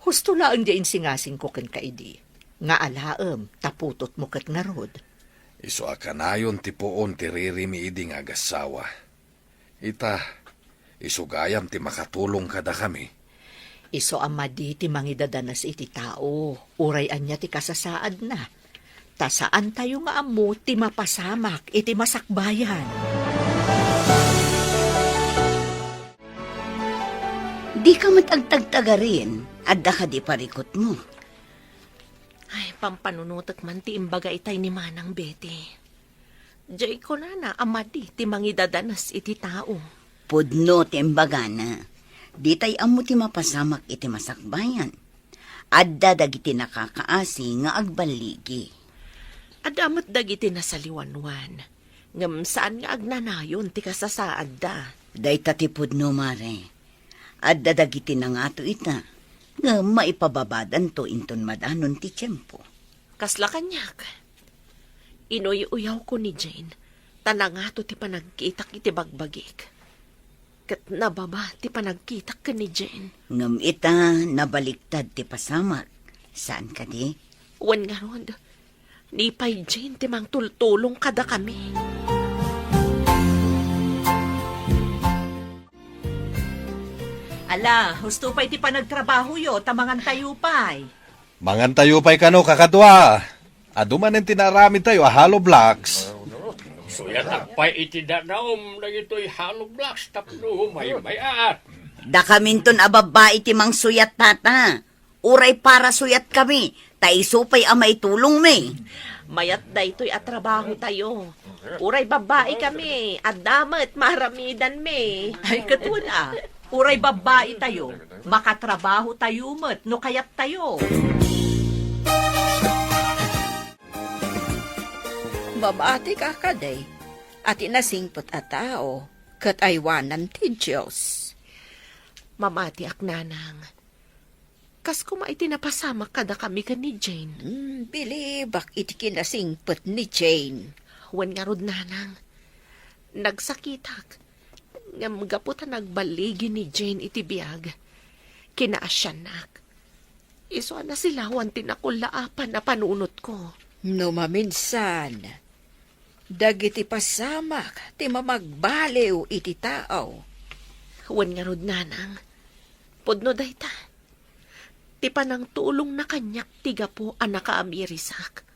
Husto laang diyan singasing ko ken kaidi, nga alaem taputot mo ket ngarod. Iso akanayon ti poon ti ririmi idi nga agasawa. Ita, isugayam ti makatulong kada kami. Iso amadi ti mangidadanas iti tao, uray anya ti kasasaad na. Ta saan tayo nga amo ti mapasamak iti masakbayan. Di ka matagtagtagarin, adda ka di parikot mo. Ay, pampanunutak man ti imbaga itay ni Manang Betty. Diyay ko na amadi ti mangidadanas iti tao. Pudno ti imbagana, di tay amo ti mapasamak iti masakbayan. Adda dagiti nakakaasi nga agbaligi. Adamot dagiti nasaliwanwan. Ngam saan nga agnanayon ti kasasaad da. Day ti pudno mare. Adda dagiti na nga to ita. Nga maipababadan to inton madanon ti tiyempo. Kasla kanyak. Inuy-uyaw ko ni Jane. Tanangato ti panagkitak iti bagbagik. Kat nababa ti panagkitak ka ni Jane. Ngam ita nabaliktad ti pasamak. Saan ka di? Wan nga rod. Ni pay Jane ti mang tultulong kada kami. Ala, husto pa'y ti panagtrabaho yo, tamangan tayo pa'y. Mangan tayo pa'y kano kakadwa. Aduman ang tinaramin tayo, Hollow Blocks. Suya takpay iti danaom na ito'y Hollow Blocks tapno may-at. Da kaminton ababa iti mang suyat tata. Uray para suyat kami. Taiso pa'y amay tulong me. Mayat da ito'y atrabaho tayo. Uray babae kami. At damat maramidan me. Ay, katuna. Uray babae tayo, makatrabaho tayo met, no kayat tayo. Babati ka kaday, at inasingpot a tao, kat aywanan ti Diyos. Mamati ak nanang. Kas kumait napasama kada kami ka ni Jane. Bilibak iti kinasingpot ni Jane. Wan nga rod nanang. Nagsakitak. Ngam gaputan nagbaligi ni Jane iti biyag. Kinaasyanak. Iso na sila wan tinakulaapan na panunot ko. No maminsan, dagiti pasamak, ti mamagbaliw iti tao. Wan nga rod nanang. Pudno dayta. Ti panang tulong na kanyak tiga po ang nakaamirisak.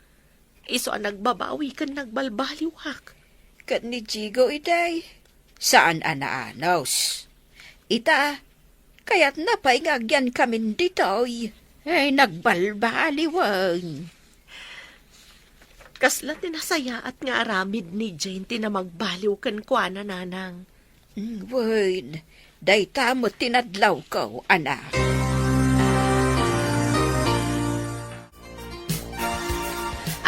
Iso ang nagbabawi kan nagbalbaliwak. Kat ni Jigo iday. Saan anaanos? Ita, kaya't napaingagyan kami ditoy. Ay, nagbalbaliwang. Kasla tinasaya at nga aramid ni Jane tinamagbaliw kan kwa na nanang. Wait, day tamo tinadlaw ko, anak.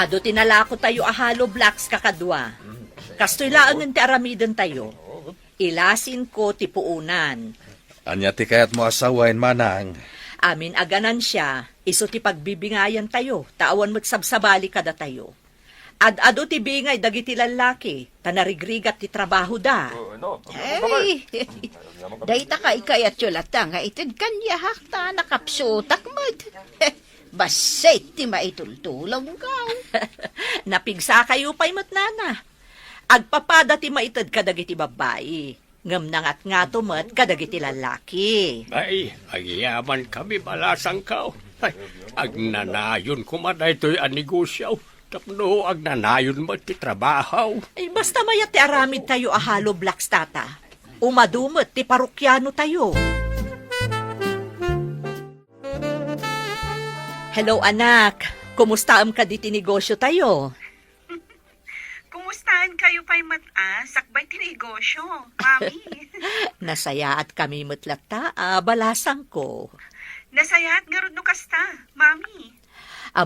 Ado tinala ko tayo ahalo blocks kakadwa. Kastoy laangan ti aramiden tayo. Ilasin ko ti puunan. Anya ti kayat mo asawain, manang. Amin aganan siya, iso ti pagbibingayan tayo, tawan mo't sabsabali kada tayo. Ad-ado ti bingay dagiti lalaki, tanarigrigat ti trabaho da. Ay, dayta ka ikayat yulata nga itid kanya hakta nakapsutak mod. Basay ti maitultulaw ka. Napigsa kayo pa'y matnana. Agpapada ti maitad kadagiti babae. Ngam nangat nga tumat kadagiti lalaki. Ay, agyaman kami balasang kao. Ay, agnanayon kumaday to'y anegosyaw. Tapno agnanayon mo ti trabaho. Ay, basta mayat ti aramid tayo ahalo blocks tata. Umadumot ti parukyano tayo. Hello anak, kumusta ka di ti negosyo tayo? Kumustahan kayo pa'y sakbay ti negosyo, Mami? Nasaya at kami matlata, balasang ko. Nasayaat nga ron no kasta, Mami.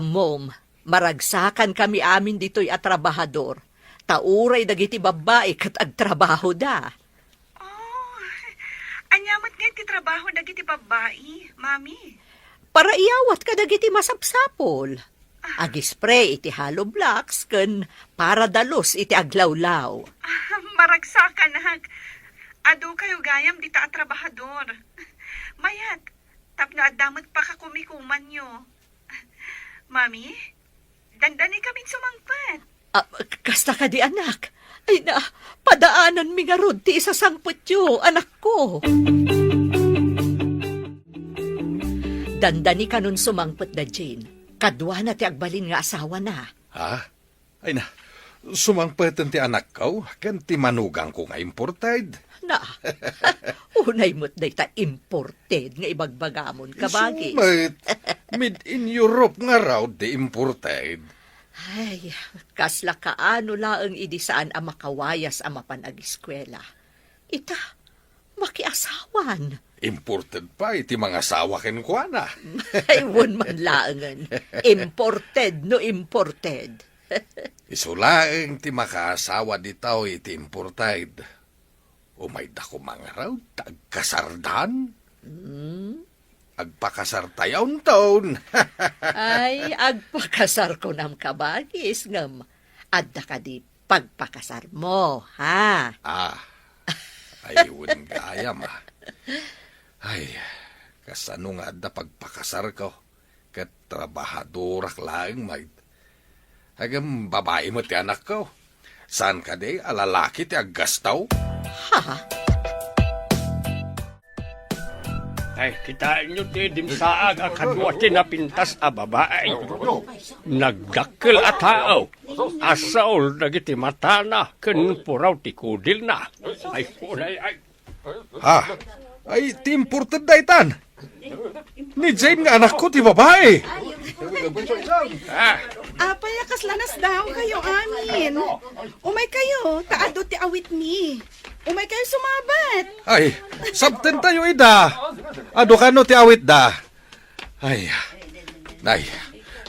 Mom, maragsakan kami amin dito'y atrabahador. Tauray dagiti babae kat agtrabaho da. Oh, anyamat nga ti trabaho dagiti babae, Mami. Para iyawat ka dagiti masapsapol. Agispray iti hollow blocks ken para dalos iti aglawlaw. Maragsakan hag. Ado kayo gayam dita at trabahador. Mayat, tapno adamot pa ka kumikuman nyo. Mami, dandani kaming sumangpat. Kasta ka di anak. Ay na, padaanan mi nga rod ti isasangpot yo, anak ko. Dandani ka nun sumangpot da Jane. Kadwa na ti agbalin nga asawa na. Ha? Ay na, sumangpatan ti anak ko, kan ti manugang ko nga imported. Na, unay mo't day ta imported nga ibagbagamon kabagi. Sumait, made in Europe nga raw di imported. Ay, kasla kaano laang idisaan ang makawayas ang mapanag-eskwela. Ita, makiasawan. Imported pa, iti mga asawa ken kwa na. Ay, won man laangan. Imported no imported. Isulaeng ti makaasawa di tao iti imported. Umay da ko mga raw, tagkasardan. Agpakasar tayon taon. Ay, agpakasar ko nam kabagis ngam. Adda ka di pagpakasar mo, ha? Ayun gayam Ay, kasano nga adda pagpakasar ko. Kat trabahadorak laeng may. Agam babae mo ti anak ko. Saan ka di alalaki ti aggastaw? Ha? Ay, kitain nyo ti dimsaag akadwa tinapintas a babae. Nagdakkel a tao. Asaol dagiti matana ken puraw ti kudil na. Ay, punay ay. Ha? Ay, ti imported da itan. Ni Jane nga anak ko ti babae. Payakas lanas daw kayo amin. Umay kayo, taado ti awit ni. Umay kayo sumabat. Ay, sabten tayo ida. Ado ka no ti awit da. Ay, nay,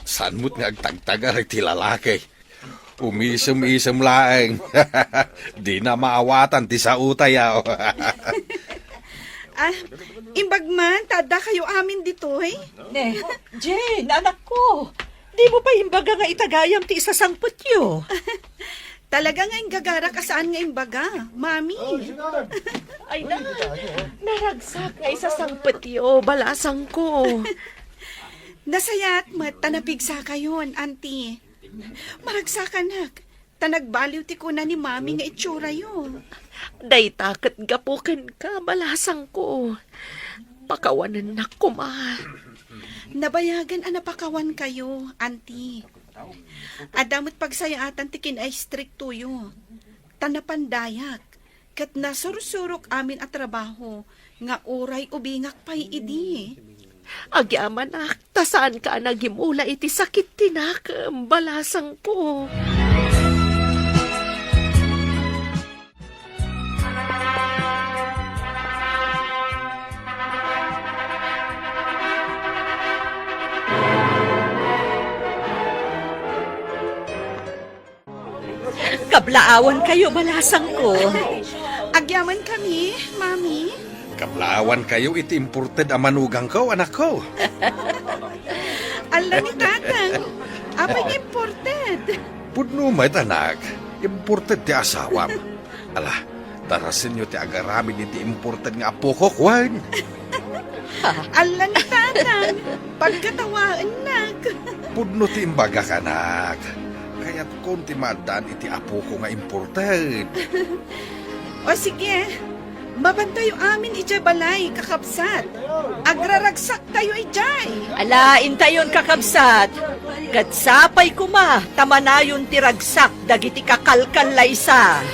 saan mo't nga agtagtagar ti lalaki. Umisem-isem laeng. Di na maawatan ti sa utayaw. Imbag man, tada kayo amin dito eh. Ne, Jane, anak ko. Di mo pa imbaga nga itagayam ti isasangpot yo. Talaga nga yung gagara ka saan nga imbaga, mami. Ay na, naragsak nga isasangpot yo, balasang ko. Nasayat mat, tanapigsa kayon, auntie. Maragsakan hak. Tanagbaliw ti ko na ni mami nga itsura yo. Day takat gapukin ka, balasang ko. Pakawanan na ko, ma. Nabayagan anapakawan kayo, auntie. Adamot pagsayaatan ti kinay strict tuyo. Tanapandayak. Kat nasursurok amin at trabaho. Nga uray ubingak pa'y idi. Agyaman ak, tasaan ka nagimula iti sakit tinak, balasang ko. Kablaawan kayo, balasang ko. Agyaman kami, Mami. Kablawan kayo iti imported a manugang ko, anak ko. Ala ni Tatang. Apay imported. Pudno may anak, imported ti asawam. Ala, darasin nyo ti agaramin iti imported nga apo ko, kwan. Ala ni Tatang. Pagkatawaan nag. Pudno ti imbaga ka, anak. Kaya't konti madaan iti apo ko nga imported. O sige, mabantayo amin ijay balay, kakabsat. Agraragsak tayo ijay. Alain tayon kakabsat. Katsapay kuma, tamanayon tiragsak, dagiti kakalkal laysa.